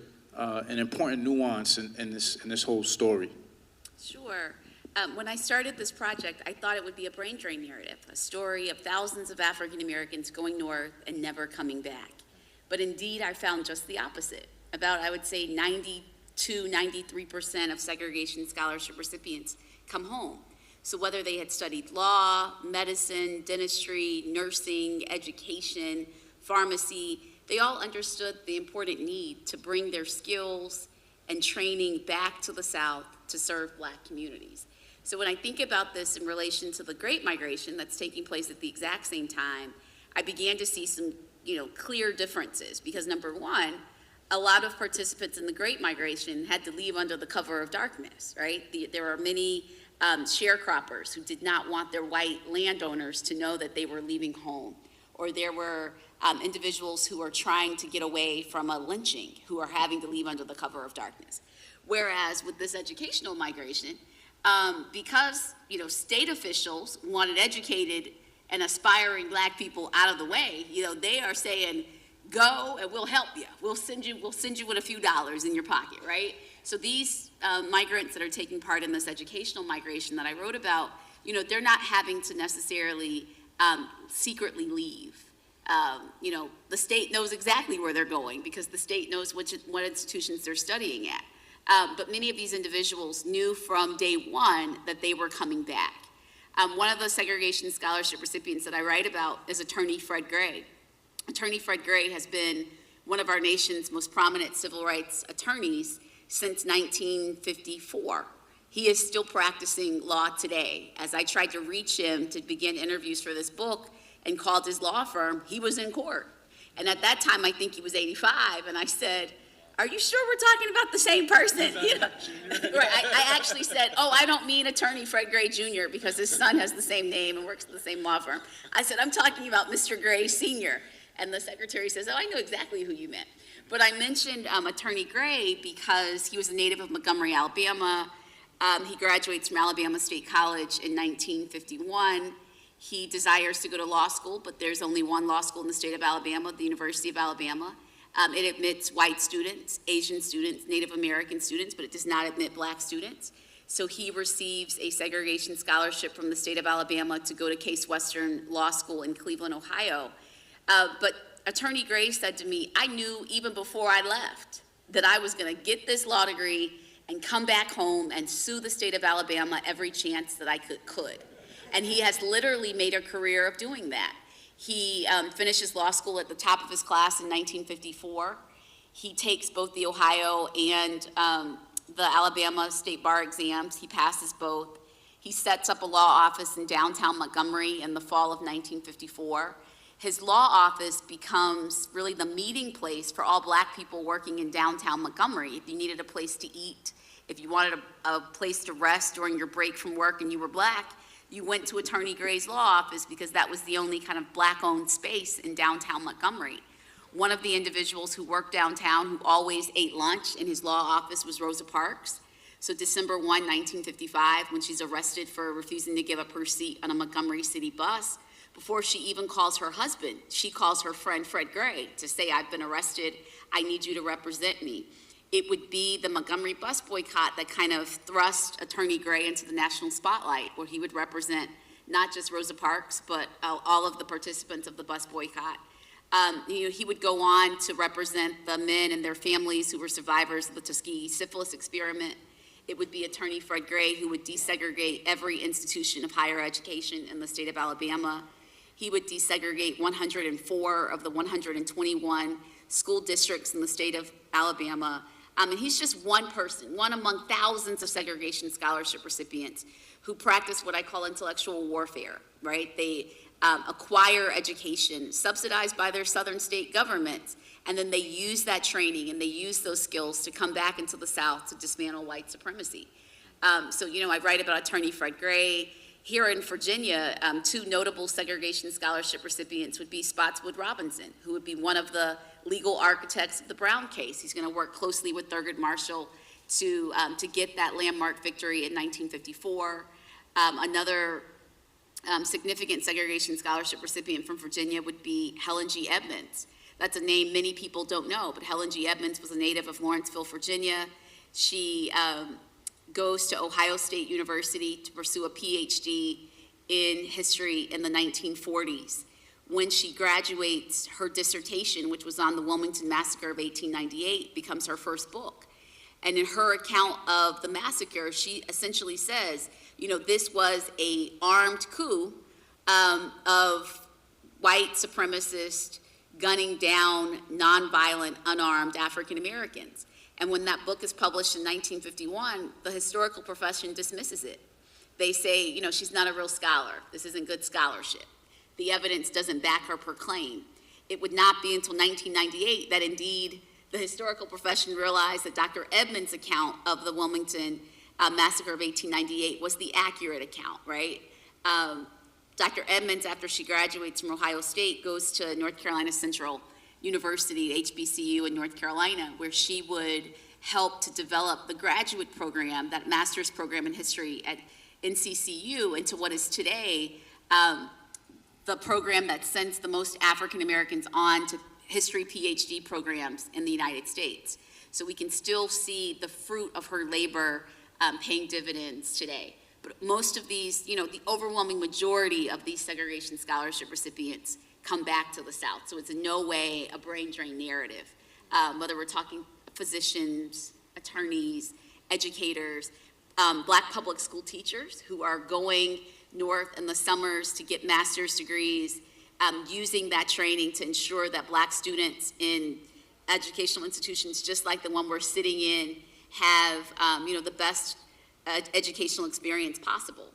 Speaker 4: important nuance in this whole story.
Speaker 1: Sure. When I started this project, I thought it would be a brain drain narrative, a story of thousands of African Americans going north and never coming back. But indeed, I found just the opposite. About, I would say, 93% of segregation scholarship recipients come home. So whether they had studied law, medicine, dentistry, nursing, education, pharmacy, they all understood the important need to bring their skills and training back to the South to serve black communities. So when I think about this in relation to the Great Migration that's taking place at the exact same time, I began to see some, clear differences, because number one, a lot of participants in the Great Migration had to leave under the cover of darkness, right? There are many sharecroppers who did not want their white landowners to know that they were leaving home. Or there were individuals who are trying to get away from a lynching, who are having to leave under the cover of darkness. Whereas with this educational migration, because state officials wanted educated and aspiring black people out of the way, they are saying, go and we'll help you. We'll send you with a few dollars in your pocket, right? So these migrants that are taking part in this educational migration that I wrote about, they're not having to necessarily secretly leave. The state knows exactly where they're going because the state knows what institutions they're studying at. But many of these individuals knew from day one that they were coming back. One of the segregation scholarship recipients that I write about is attorney Fred Gray. Attorney Fred Gray has been one of our nation's most prominent civil rights attorneys since 1954. He is still practicing law today. As I tried to reach him to begin interviews for this book and called his law firm, he was in court. And at that time, I think he was 85, and I said, are you sure we're talking about the same person? Right, I actually said, I don't mean attorney Fred Gray Jr. because his son has the same name and works at the same law firm. I said, I'm talking about Mr. Gray Sr. And the secretary says, I know exactly who you meant. But I mentioned attorney Gray because he was a native of Montgomery, Alabama. He graduates from Alabama State College in 1951. He desires to go to law school, but there's only one law school in the state of Alabama, the University of Alabama. It admits white students, Asian students, Native American students, but it does not admit black students. So he receives a segregation scholarship from the state of Alabama to go to Case Western Law School in Cleveland, Ohio. But Attorney Gray said to me, I knew even before I left that I was going to get this law degree and come back home and sue the state of Alabama every chance that I could. And he has literally made a career of doing that. He finishes law school at the top of his class in 1954. He takes both the Ohio and the Alabama State Bar exams. He passes both. He sets up a law office in downtown Montgomery in the fall of 1954. His law office becomes really the meeting place for all black people working in downtown Montgomery. If you needed a place to eat, if you wanted a place to rest during your break from work and you were black, you went to Attorney Gray's law office because that was the only kind of black-owned space in downtown Montgomery. One of the individuals who worked downtown who always ate lunch in his law office was Rosa Parks. So December 1, 1955, when she's arrested for refusing to give up her seat on a Montgomery City bus, before she even calls her husband, she calls her friend Fred Gray to say, I've been arrested, I need you to represent me. It would be the Montgomery bus boycott that kind of thrust Attorney Gray into the national spotlight, where he would represent not just Rosa Parks, but all of the participants of the bus boycott. He would go on to represent the men and their families who were survivors of the Tuskegee syphilis experiment. It would be Attorney Fred Gray who would desegregate every institution of higher education in the state of Alabama. He would desegregate 104 of the 121 school districts in the state of Alabama. And he's just one person, one among thousands of segregation scholarship recipients who practice what I call intellectual warfare, right? They acquire education subsidized by their southern state governments, and then they use that training and they use those skills to come back into the South to dismantle white supremacy. So, I write about Attorney Fred Gray. Here in Virginia, two notable segregation scholarship recipients would be Spotswood Robinson, who would be one of the legal architects of the Brown case. He's going to work closely with Thurgood Marshall to get that landmark victory in 1954. Another significant segregation scholarship recipient from Virginia would be Helen G. Edmonds. That's a name many people don't know, but Helen G. Edmonds was a native of Lawrenceville, Virginia. She goes to Ohio State University to pursue a PhD in history in the 1940s. When she graduates, her dissertation, which was on the Wilmington Massacre of 1898, becomes her first book. And in her account of the massacre, she essentially says, this was an armed coup of white supremacists gunning down nonviolent, unarmed African Americans. And when that book is published in 1951, the historical profession dismisses it. They say, she's not a real scholar. This isn't good scholarship. The evidence doesn't back her per claim. It would not be until 1998 that indeed the historical profession realized that Dr. Edmonds' account of the Wilmington Massacre of 1898 was the accurate account, right? Dr. Edmonds, after she graduates from Ohio State, goes to North Carolina Central University, HBCU in North Carolina, where she would help to develop the graduate program, that master's program in history at NCCU, into what is today the program that sends the most African Americans on to history PhD programs in the United States. So we can still see the fruit of her labor paying dividends today. But most of these, the overwhelming majority of these segregation scholarship recipients come back to the South. So it's in no way a brain drain narrative. Whether we're talking physicians, attorneys, educators, black public school teachers who are going north in the summers to get master's degrees, using that training to ensure that black students in educational institutions just like the one we're sitting in have the best educational experience possible.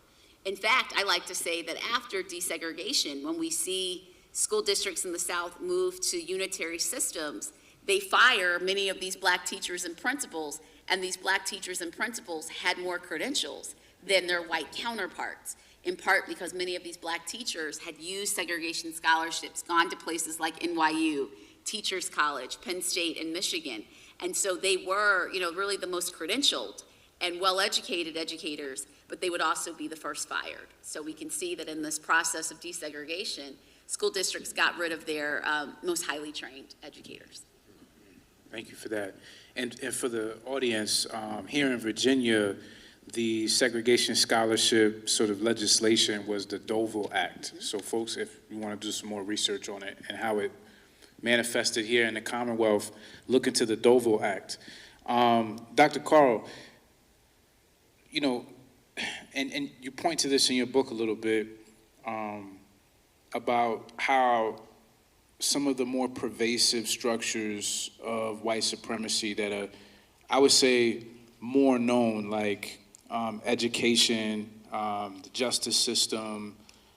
Speaker 1: In fact, I like to say that after desegregation, when we see school districts in the South move to unitary systems, they fire many of these black teachers and principals, and these black teachers and principals had more credentials than their white counterparts, in part because many of these black teachers had used segregation scholarships, gone to places like NYU, Teachers College, Penn State, and Michigan. And so they were, really the most credentialed and well-educated educators, but they would also be the first fired. So we can see that in this process of desegregation, school districts got rid of their most highly trained educators.
Speaker 4: Thank you for that. And for the audience, here in Virginia, the segregation scholarship sort of legislation was the Doville Act. So folks, if you want to do some more research on it and how it manifested here in the Commonwealth, look into the Doville Act. Dr. Kahrl, you know, and you point to this in your book a little bit, about how some of the more pervasive structures of white supremacy that are, I would say, more known, like education, the justice system,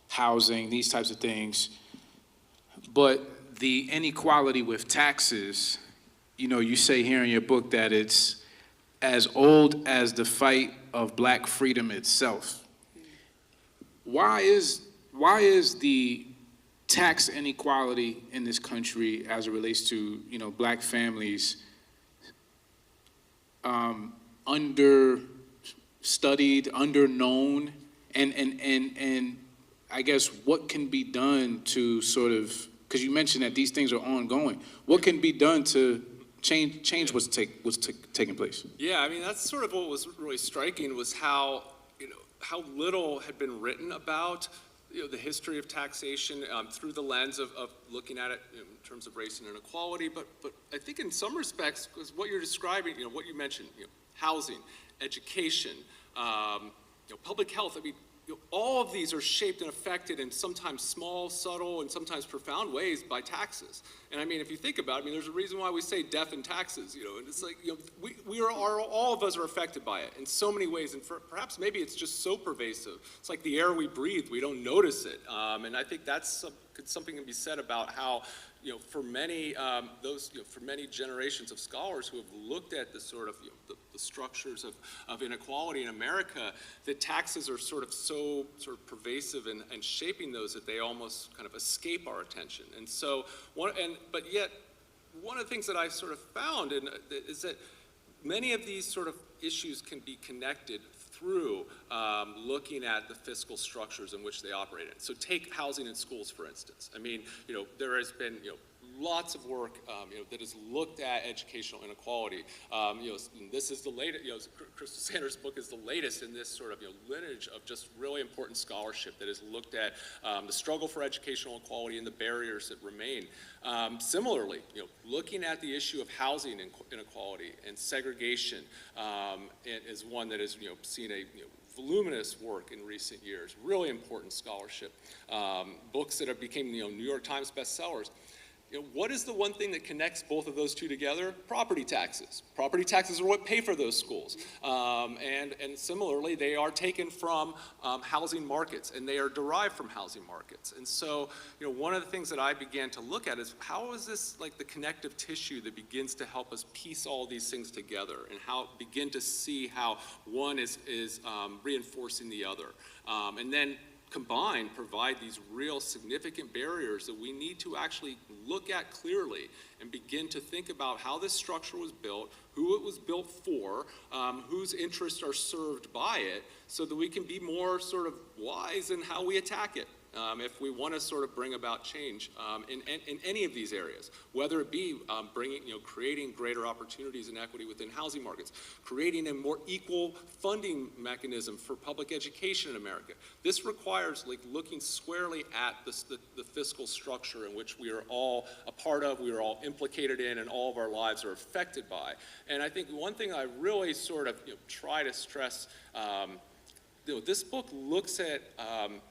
Speaker 4: housing, these types of things. But the inequality with taxes, you know, you say here in your book that it's as old as the fight of black freedom itself. Why is the tax inequality in this country as it relates to, you know, black families understudied, underknown, and I guess what can be done to sort of, because you mentioned that these things are ongoing, what can be done to change what's taking place?
Speaker 2: Yeah, I mean, that's sort of what was really striking, was how, you know, how little had been written about, you know, the history of taxation through the lens of looking at it in terms of race and inequality. But I think in some respects, because what you're describing, you know, what you mentioned, you know, housing, education, you know, public health, I mean, you know, all of these are shaped and affected in sometimes small, subtle, and sometimes profound ways by taxes. And I mean, if you think about it, I mean, there's a reason why we say death and taxes, you know, and it's like, you know, we are all of us are affected by it in so many ways, and perhaps maybe it's just so pervasive. It's like the air we breathe, we don't notice it. And I think that's something can be said about how, you know, for many for many generations of scholars who have looked at the sort of, you know, the structures of inequality in America, that taxes are sort of so pervasive and shaping those that they almost kind of escape our attention. And so but yet one of the things that I sort of found is that many of these sort of issues can be connected through looking at the fiscal structures in which they operate in. So take housing and schools, for instance. I mean, you know, there has been, you know, lots of work, you know, that has looked at educational inequality. You know, this is the latest, you know, Crystal Sanders' book is the latest in this sort of, you know, lineage of just really important scholarship that has looked at the struggle for educational equality and the barriers that remain. Similarly, you know, looking at the issue of housing inequality and segregation is one that has, you know, seen a, you know, voluminous work in recent years, really important scholarship. Books that have become, you know, New York Times bestsellers. You know, what is the one thing that connects both of those two together? Property taxes. Property taxes are what pay for those schools. And similarly, they are taken from housing markets, and they are derived from housing markets. And so, you know, one of the things that I began to look at is how is this like the connective tissue that begins to help us piece all these things together, and how begin to see how one is reinforcing the other. And then combined provide these real significant barriers that we need to actually look at clearly and begin to think about how this structure was built, who it was built for, whose interests are served by it, so that we can be more sort of wise in how we attack it. If we want to sort of bring about change in any of these areas, whether it be creating greater opportunities and equity within housing markets, creating a more equal funding mechanism for public education in America. This requires like looking squarely at the fiscal structure in which we are all a part of, we are all implicated in, and all of our lives are affected by. And I think one thing I really sort of try to stress. This book looks at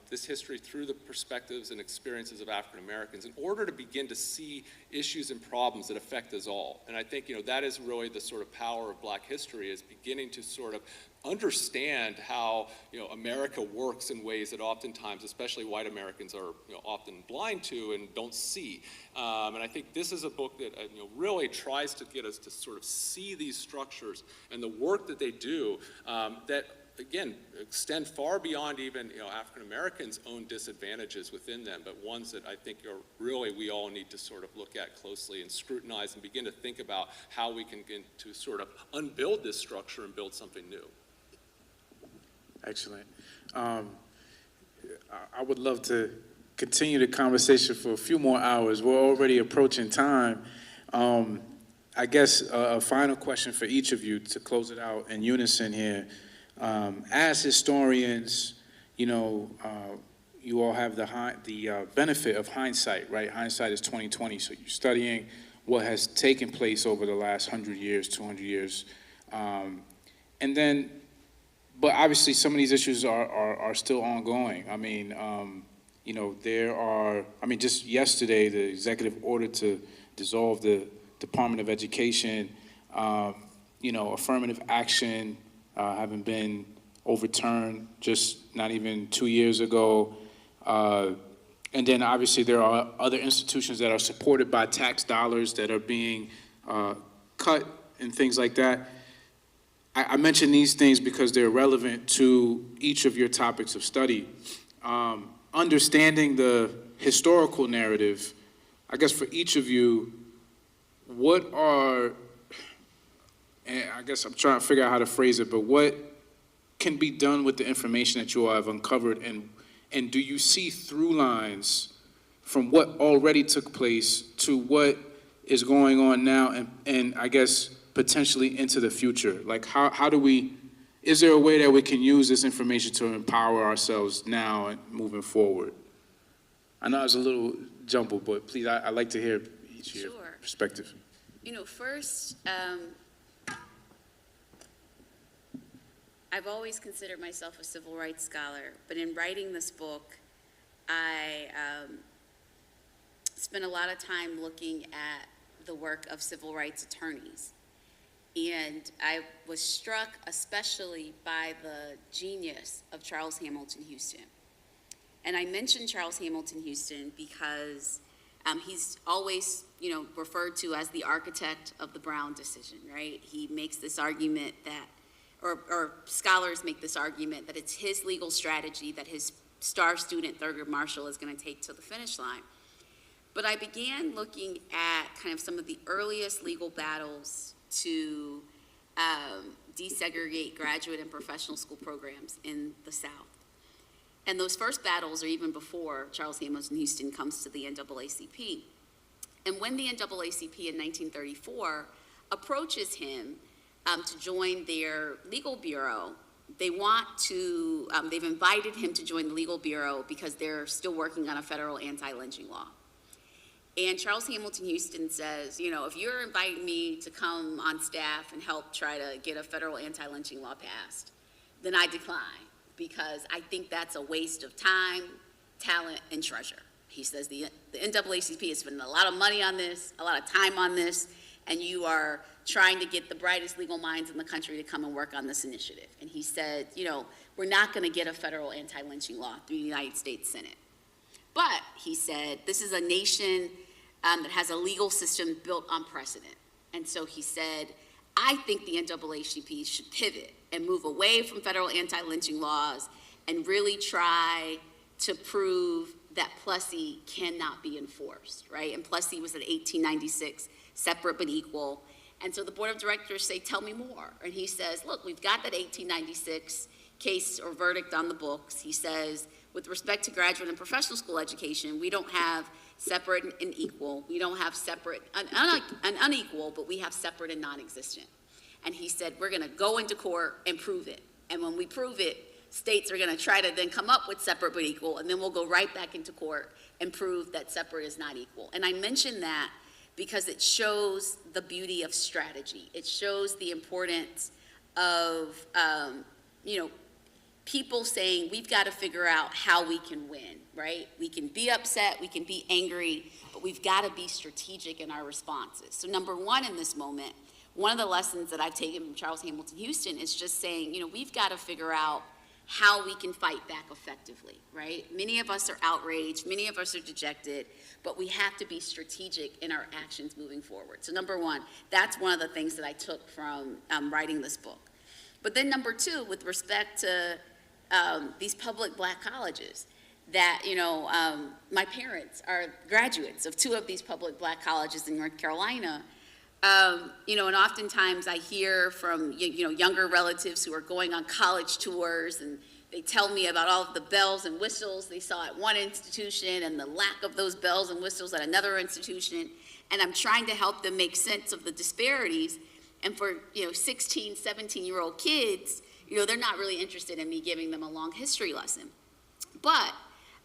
Speaker 2: this history through the perspectives and experiences of African Americans in order to begin to see issues and problems that affect us all. And I think that is really the sort of power of Black history, is beginning to sort of understand how America works in ways that oftentimes, especially white Americans, are often blind to and don't see. And I think this is a book that really tries to get us to sort of see these structures and the work that they do that, again, extend far beyond even African Americans' own disadvantages within them, but ones that I think are really we all need to sort of look at closely and scrutinize and begin to think about how we can begin to sort of unbuild this structure and build something new.
Speaker 4: Excellent. I would love to continue the conversation for a few more hours. We're already approaching time. I guess a final question for each of you to close it out in unison here. As historians, you all have the benefit of hindsight, right? Hindsight is 20/20, so you're studying what has taken place over the last 100 years, 200 years. And then, but obviously some of these issues are still ongoing. I mean, just yesterday, the executive order to dissolve the Department of Education, affirmative action having been overturned just not even 2 years ago. And then obviously there are other institutions that are supported by tax dollars that are being cut and things like that. I mention these things because they're relevant to each of your topics of study. Understanding the historical narrative, I guess for each of you, what are, and I guess I'm trying to figure out how to phrase it, but what can be done with the information that you all have uncovered, and do you see through lines from what already took place to what is going on now and I guess potentially into the future? Like how do we, is there a way that we can use this information to empower ourselves now and moving forward? I know it's a little jumbled, but please, I'd like to hear each of your perspective.
Speaker 1: First, I've always considered myself a civil rights scholar, but in writing this book, I spent a lot of time looking at the work of civil rights attorneys. And I was struck especially by the genius of Charles Hamilton Houston. And I mention Charles Hamilton Houston because he's always, referred to as the architect of the Brown decision, right? He makes this argument that, or scholars make this argument that it's his legal strategy that his star student, Thurgood Marshall, is going to take to the finish line. But I began looking at kind of some of the earliest legal battles to desegregate graduate and professional school programs in the South. And those first battles are even before Charles Hamilton Houston comes to the NAACP. And when the NAACP in 1934 approaches him to join their legal bureau, they've invited him to join the legal bureau because they're still working on a federal anti-lynching law. And Charles Hamilton Houston says, if you're inviting me to come on staff and help try to get a federal anti-lynching law passed, then I decline, because I think that's a waste of time, talent, and treasure. He says the NAACP is spending a lot of money on this, a lot of time on this, and you are trying to get the brightest legal minds in the country to come and work on this initiative. And he said, we're not going to get a federal anti-lynching law through the United States Senate. But, he said, this is a nation that has a legal system built on precedent. And so he said, I think the NAACP should pivot and move away from federal anti-lynching laws and really try to prove that Plessy cannot be enforced, right? And Plessy was in 1896, separate but equal. And so the board of directors say, tell me more. And he says, look, we've got that 1896 case or verdict on the books. He says, with respect to graduate and professional school education, we don't have separate and equal. We don't have separate and unequal, but we have separate and non-existent. And he said, we're going to go into court and prove it. And when we prove it, states are going to try to then come up with separate but equal, and then we'll go right back into court and prove that separate is not equal. And I mention that because it shows the beauty of strategy. It shows the importance of, people saying we've got to figure out how we can win, right? We can be upset, we can be angry, but we've got to be strategic in our responses. So number one in this moment, one of the lessons that I've taken from Charles Hamilton Houston is just saying, we've got to figure out how we can fight back effectively, right? Many of us are outraged, many of us are dejected, but we have to be strategic in our actions moving forward. So number one, that's one of the things that I took from writing this book. But then number two, with respect to these public black colleges, that, my parents are graduates of two of these public black colleges in North Carolina. And oftentimes I hear from, younger relatives who are going on college tours, and they tell me about all of the bells and whistles they saw at one institution and the lack of those bells and whistles at another institution. And I'm trying to help them make sense of the disparities. And for, 16, 17-year-old kids, they're not really interested in me giving them a long history lesson. But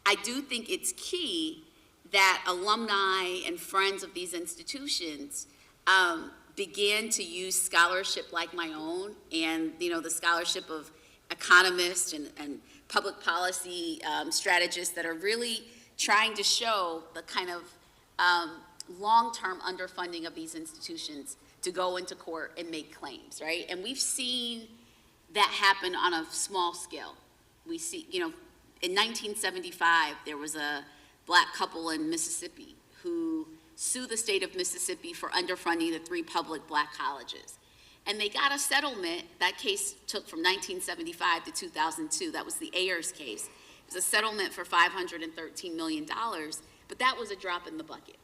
Speaker 1: I do think it's key that alumni and friends of these institutions began to use scholarship like my own and, the scholarship of economists and public policy strategists that are really trying to show the kind of long-term underfunding of these institutions to go into court and make claims, right? And we've seen that happen on a small scale. We see, in 1975, there was a Black couple in Mississippi who sued the state of Mississippi for underfunding the 3 public Black colleges. And they got a settlement. That case took from 1975 to 2002. That was the Ayers case. It was a settlement for $513 million, but that was a drop in the bucket.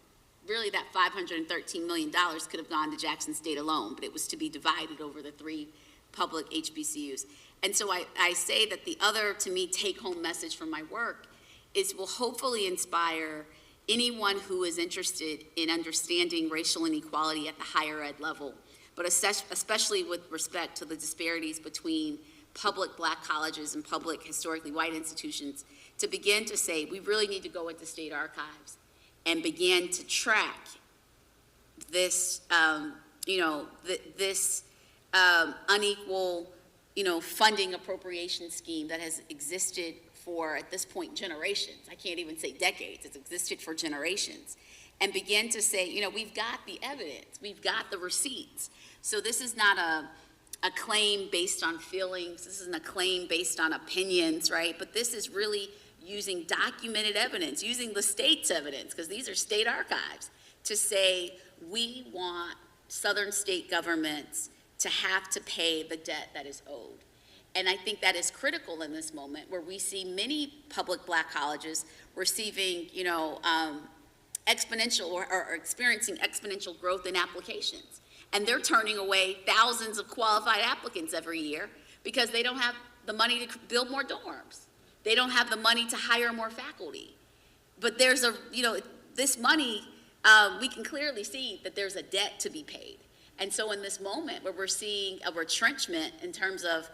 Speaker 1: Really, that $513 million could have gone to Jackson State alone, but it was to be divided over the 3 public HBCUs. And so I say that the other, to me, take-home message from my work is will hopefully inspire anyone who is interested in understanding racial inequality at the higher ed level, but especially with respect to the disparities between public Black colleges and public historically white institutions, to begin to say we really need to go into state archives and begin to track this, this unequal, funding appropriation scheme that has existed for, at this point, generations. I can't even say decades. It's existed for generations. And begin to say, we've got the evidence. We've got the receipts. So this is not a claim based on feelings. This isn't a claim based on opinions, right? But this is really using documented evidence, using the state's evidence, because these are state archives, to say we want southern state governments to have to pay the debt that is owed. And I think that is critical in this moment where we see many public Black colleges receiving, exponential or experiencing exponential growth in applications. And they're turning away thousands of qualified applicants every year because they don't have the money to build more dorms. They don't have the money to hire more faculty. But there's this money, we can clearly see that there's a debt to be paid. And so in this moment where we're seeing a retrenchment in terms of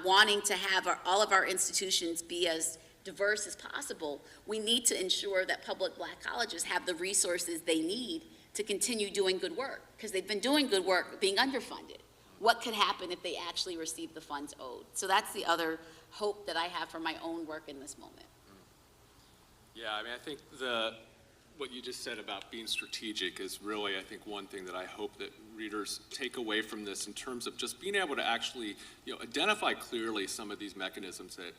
Speaker 1: wanting to have all of our institutions be as diverse as possible, we need to ensure that public Black colleges have the resources they need to continue doing good work, because they've been doing good work being underfunded. What could happen if they actually receive the funds owed? So that's the other hope that I have for my own work in this moment.
Speaker 2: Yeah, I think what you just said about being strategic is really, I think, one thing that I hope that readers take away from this in terms of just being able to actually, identify clearly some of these mechanisms that,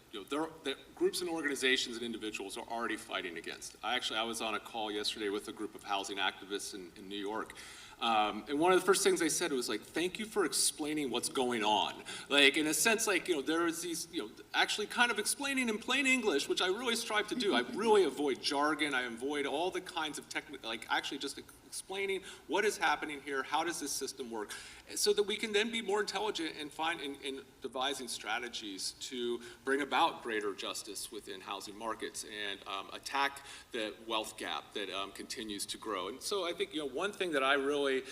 Speaker 2: that groups and organizations and individuals are already fighting against. I was on a call yesterday with a group of housing activists in New York. And one of the first things they said was thank you for explaining what's going on. In a sense, there is these, actually kind of explaining in plain English, which I really strive to do. I really avoid jargon. I avoid all the kinds of technical, actually just explaining what is happening here, how does this system work, so that we can then be more intelligent and find in devising strategies to bring about greater justice within housing markets and attack the wealth gap that continues to grow. And so I think one thing that I really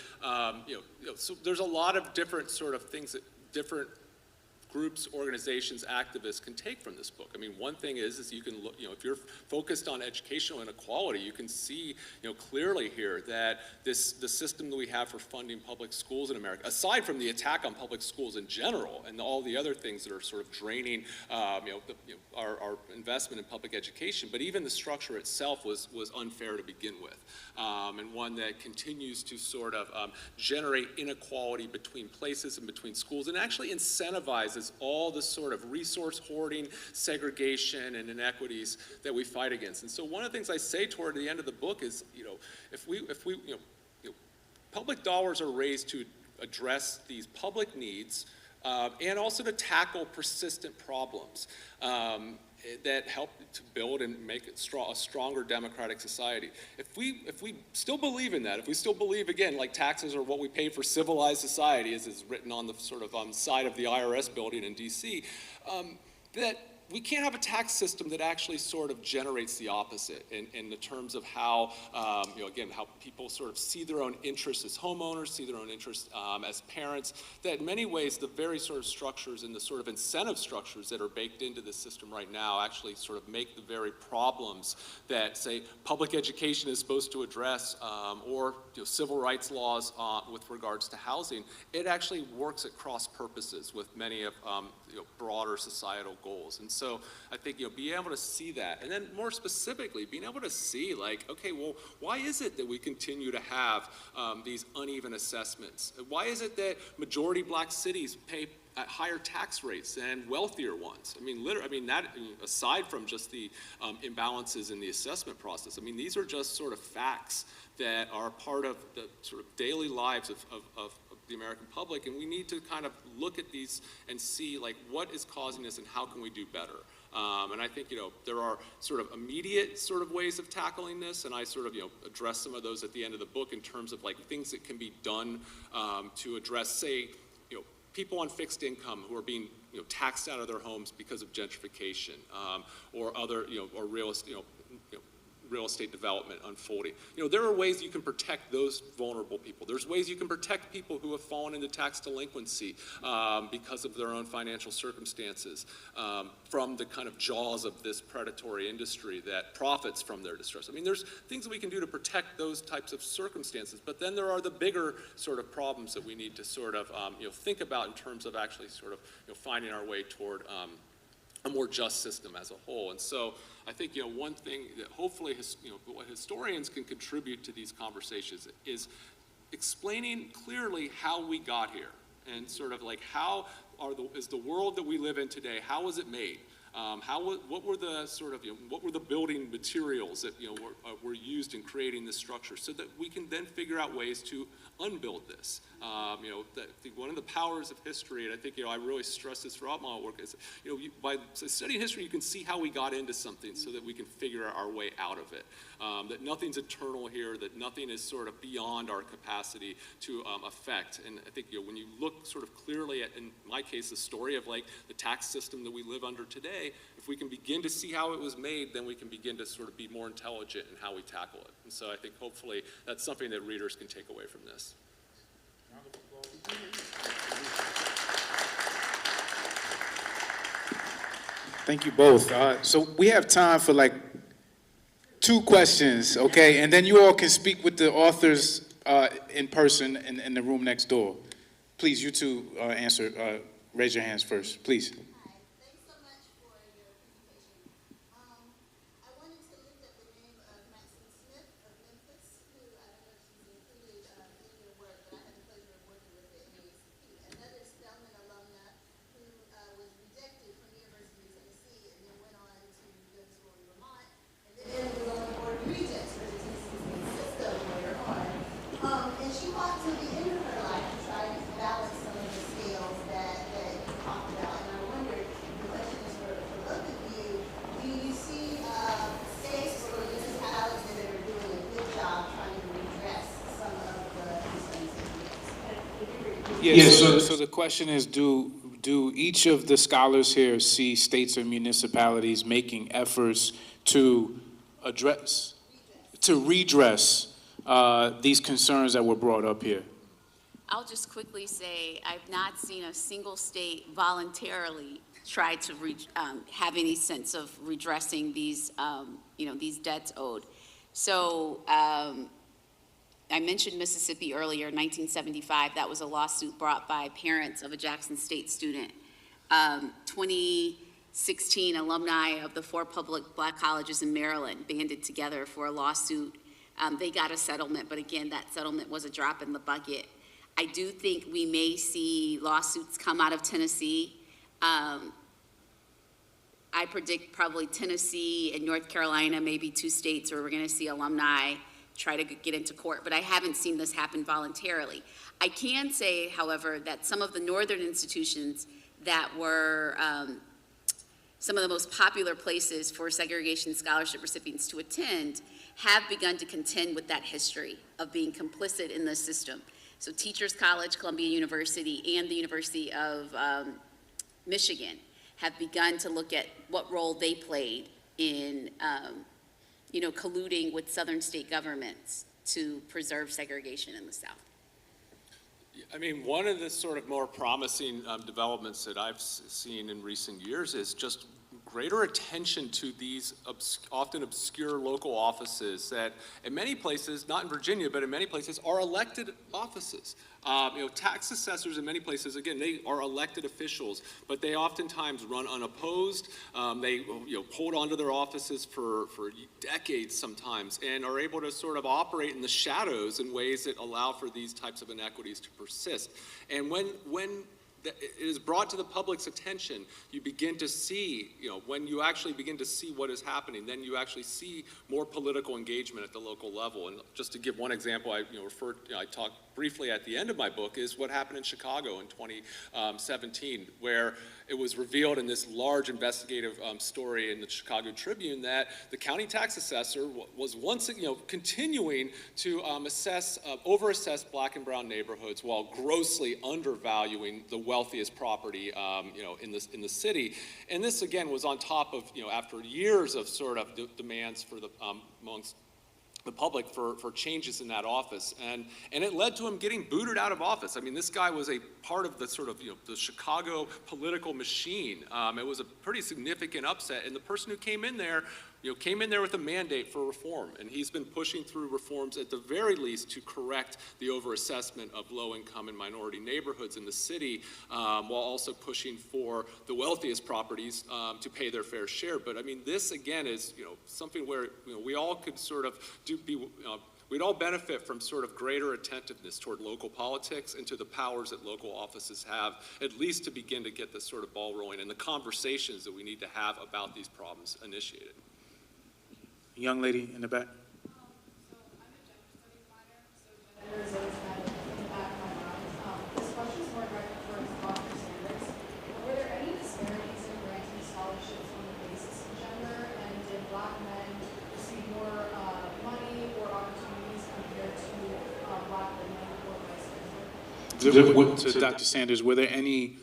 Speaker 2: so there's a lot of different sort of things that different groups, organizations, activists can take from this book. One thing is you can look, if you're focused on educational inequality, you can see, clearly here that the system that we have for funding public schools in America, aside from the attack on public schools in general and all the other things that are sort of draining, our investment in public education, but even the structure itself was unfair to begin with, and one that continues to sort of generate inequality between places and between schools, and actually incentivizes all the sort of resource hoarding, segregation, and inequities that we fight against. And so one of the things I say toward the end of the book is, if public dollars are raised to address these public needs and also to tackle persistent problems that help to build and make it a stronger democratic society. If we still believe in that, if we still believe, again, taxes are what we pay for civilized society, as is written on the sort of side of the IRS building in DC, that we can't have a tax system that actually sort of generates the opposite in the terms of how, again, how people sort of see their own interests as homeowners, see their own interests as parents, that in many ways the very sort of structures and the sort of incentive structures that are baked into this system right now actually sort of make the very problems that, say, public education is supposed to address, or civil rights laws with regards to housing. It actually works at cross purposes with many of broader societal goals. And so I think being able to see that, and then more specifically being able to see, like, okay, well, why is it that we continue to have these uneven assessments? Why is it that majority black cities pay at higher tax rates than wealthier ones? I mean, aside from just the imbalances in the assessment process, I mean, these are just sort of facts that are part of the sort of daily lives of the American public, and we need to kind of look at these and see, like, what is causing this and how can we do better? And I think, there are sort of immediate sort of ways of tackling this, and I sort of, address some of those at the end of the book in terms of, like, things that can be done to address, say, people on fixed income who are being taxed out of their homes because of gentrification, or other or real estate development unfolding. There are ways you can protect those vulnerable people. There's ways you can protect people who have fallen into tax delinquency because of their own financial circumstances from the kind of jaws of this predatory industry that profits from their distress. I mean, there's things that we can do to protect those types of circumstances, but then there are the bigger sort of problems that we need to sort of think about in terms of actually sort of finding our way toward a more just system as a whole. And so I think one thing that hopefully what historians can contribute to these conversations is explaining clearly how we got here, and sort of like how is the world that we live in today, how was it made? What were the sort of what were the building materials that were used in creating this structure, so that we can then figure out ways to unbuild this. I think one of the powers of history, and I think I really stress this throughout my work, is by studying history you can see how we got into something, so that we can figure our way out of it. That nothing's eternal here, that nothing is sort of beyond our capacity to affect. And I think when you look sort of clearly at, in my case, the story of like the tax system that we live under today, if we can begin to see how it was made, then we can begin to sort of be more intelligent in how we tackle it. And so I think hopefully that's something that readers can take away from this.
Speaker 4: Thank you both. So we have time for like 2 questions, okay? And then you all can speak with the authors in person in the room next door. Please, you two answer. Raise your hands first, please.
Speaker 3: Hi, thanks so much for your presentation. I wanted to lift up the name of Maxine Smith of Memphis, who I don't know if she's included in your work, but I had the pleasure of working with at NAACP. Another Spelman alumna who was rejected from the University of Tennessee and then went on to go to school in Vermont, and then was on the board of regents for the Tennessee system later on. And she walked to the end of her life to try to balance some of the scales that you talked about. And I wondered, the question is for both of you, do you see states or municipalities that are doing a good job trying to redress some of the concerns?
Speaker 4: Yeah, so the question is, do each of the scholars here see states and municipalities making efforts to redress these concerns that were brought up here?
Speaker 1: I'll just quickly say I've not seen a single state voluntarily try to have any sense of redressing these, these debts owed. So I mentioned Mississippi earlier, 1975. That was a lawsuit brought by parents of a Jackson State student. 2016, alumni of the 4 public black colleges in Maryland banded together for a lawsuit. They got a settlement, but again, that settlement was a drop in the bucket. I do think we may see lawsuits come out of Tennessee. I predict probably Tennessee and North Carolina, maybe 2 states where we're going to see alumni try to get into court, but I haven't seen this happen voluntarily. I can say, however, that some of the northern institutions that were some of the most popular places for segregation scholarship recipients to attend have begun to contend with that history of being complicit in the system. So Teachers College, Columbia University, and the University of Michigan have begun to look at what role they played in, colluding with southern state governments to preserve segregation in the South.
Speaker 2: I mean, one of the sort of more promising developments that I've seen in recent years is just greater attention to these often obscure local offices that in many places, not in Virginia, but in many places are elected offices. Tax assessors in many places, again, they are elected officials, but they oftentimes run unopposed. They hold onto their offices for decades sometimes and are able to sort of operate in the shadows in ways that allow for these types of inequities to persist. And when it is brought to the public's attention, you begin to see, when you actually begin to see what is happening, then you actually see more political engagement at the local level. And just to give one example, I talked briefly at the end of my book, is what happened in Chicago in 2017, where it was revealed in this large investigative story in the Chicago Tribune that the county tax assessor was once, continuing to overassess black and brown neighborhoods while grossly undervaluing the wealthiest property, in the city. And this again was on top of, after years of sort of demands for the amongst the public for changes in that office, and it led to him getting booted out of office. I mean, this guy was a part of the sort of the Chicago political machine. It was a pretty significant upset, and the person who came in there with a mandate for reform, and he's been pushing through reforms at the very least to correct the overassessment of low-income and minority neighborhoods in the city, while also pushing for the wealthiest properties to pay their fair share. But I mean, this again is something where we all could sort of we'd all benefit from sort of greater attentiveness toward local politics and to the powers that local offices have, at least to begin to get this sort of ball rolling and the conversations that we need to have about these problems initiated.
Speaker 4: Young lady in the back.
Speaker 5: So I'm a gender studies minor, so gender is always kind of in the back of my mind. This question is more directed towards Dr. Sanders. Were there any disparities in granting scholarships on the basis of gender, and did Black men receive more money or opportunities compared to Black women or vice versa?
Speaker 4: To Dr. Sanders, were there any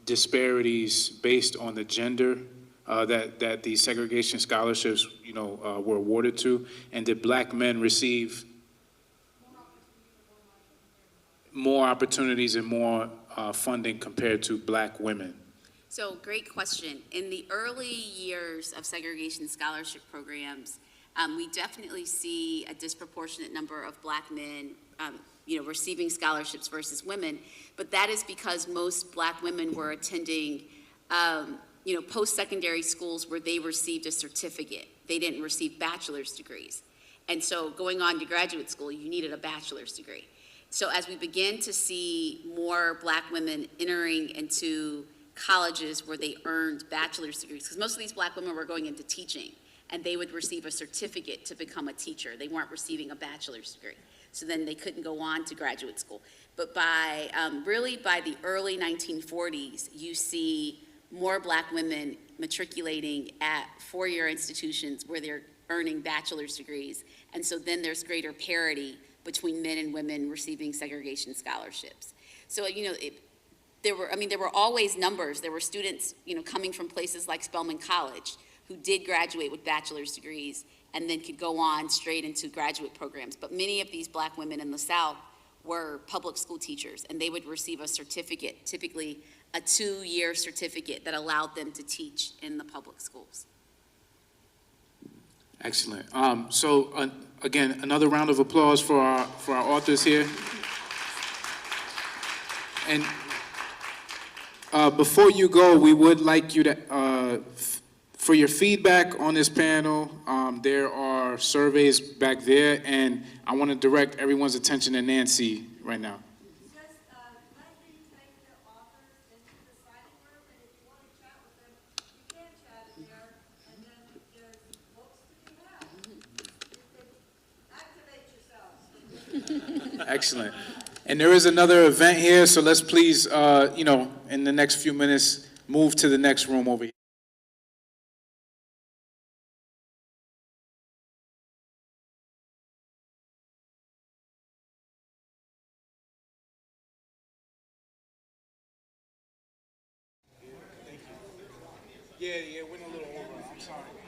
Speaker 4: disparities based on the gender that the segregation scholarships, were awarded to, and did Black men receive more opportunities and more funding compared to Black women?
Speaker 1: So, great question. In the early years of segregation scholarship programs, we definitely see a disproportionate number of Black men, receiving scholarships versus women, but that is because most Black women were attending post-secondary schools where they received a certificate. They didn't receive bachelor's degrees. And so going on to graduate school, you needed a bachelor's degree. So as we begin to see more Black women entering into colleges where they earned bachelor's degrees, because most of these Black women were going into teaching, and they would receive a certificate to become a teacher. They weren't receiving a bachelor's degree. So then they couldn't go on to graduate school. But by the early 1940s, you see more Black women matriculating at four-year institutions where they're earning bachelor's degrees. And so then there's greater parity between men and women receiving segregation scholarships. So, there were always numbers. There were students, coming from places like Spelman College who did graduate with bachelor's degrees and then could go on straight into graduate programs. But many of these Black women in the South were public school teachers, and they would receive a certificate, typically a 2-year certificate that allowed them to teach in the public schools.
Speaker 4: Excellent. Again, another round of applause for our authors here. And before you go, we would like you to, for your feedback on this panel, there are surveys back there, and I want to direct everyone's attention to Nancy right now.
Speaker 3: Just let me take the authors into the signing room, and if you want to chat with them, you can chat in there, and then there's books to be had. You can activate yourselves.
Speaker 4: Excellent. And there is another event here, so let's please, in the next few minutes, move to the next room over here.
Speaker 6: Yeah, it went a little over. I'm sorry.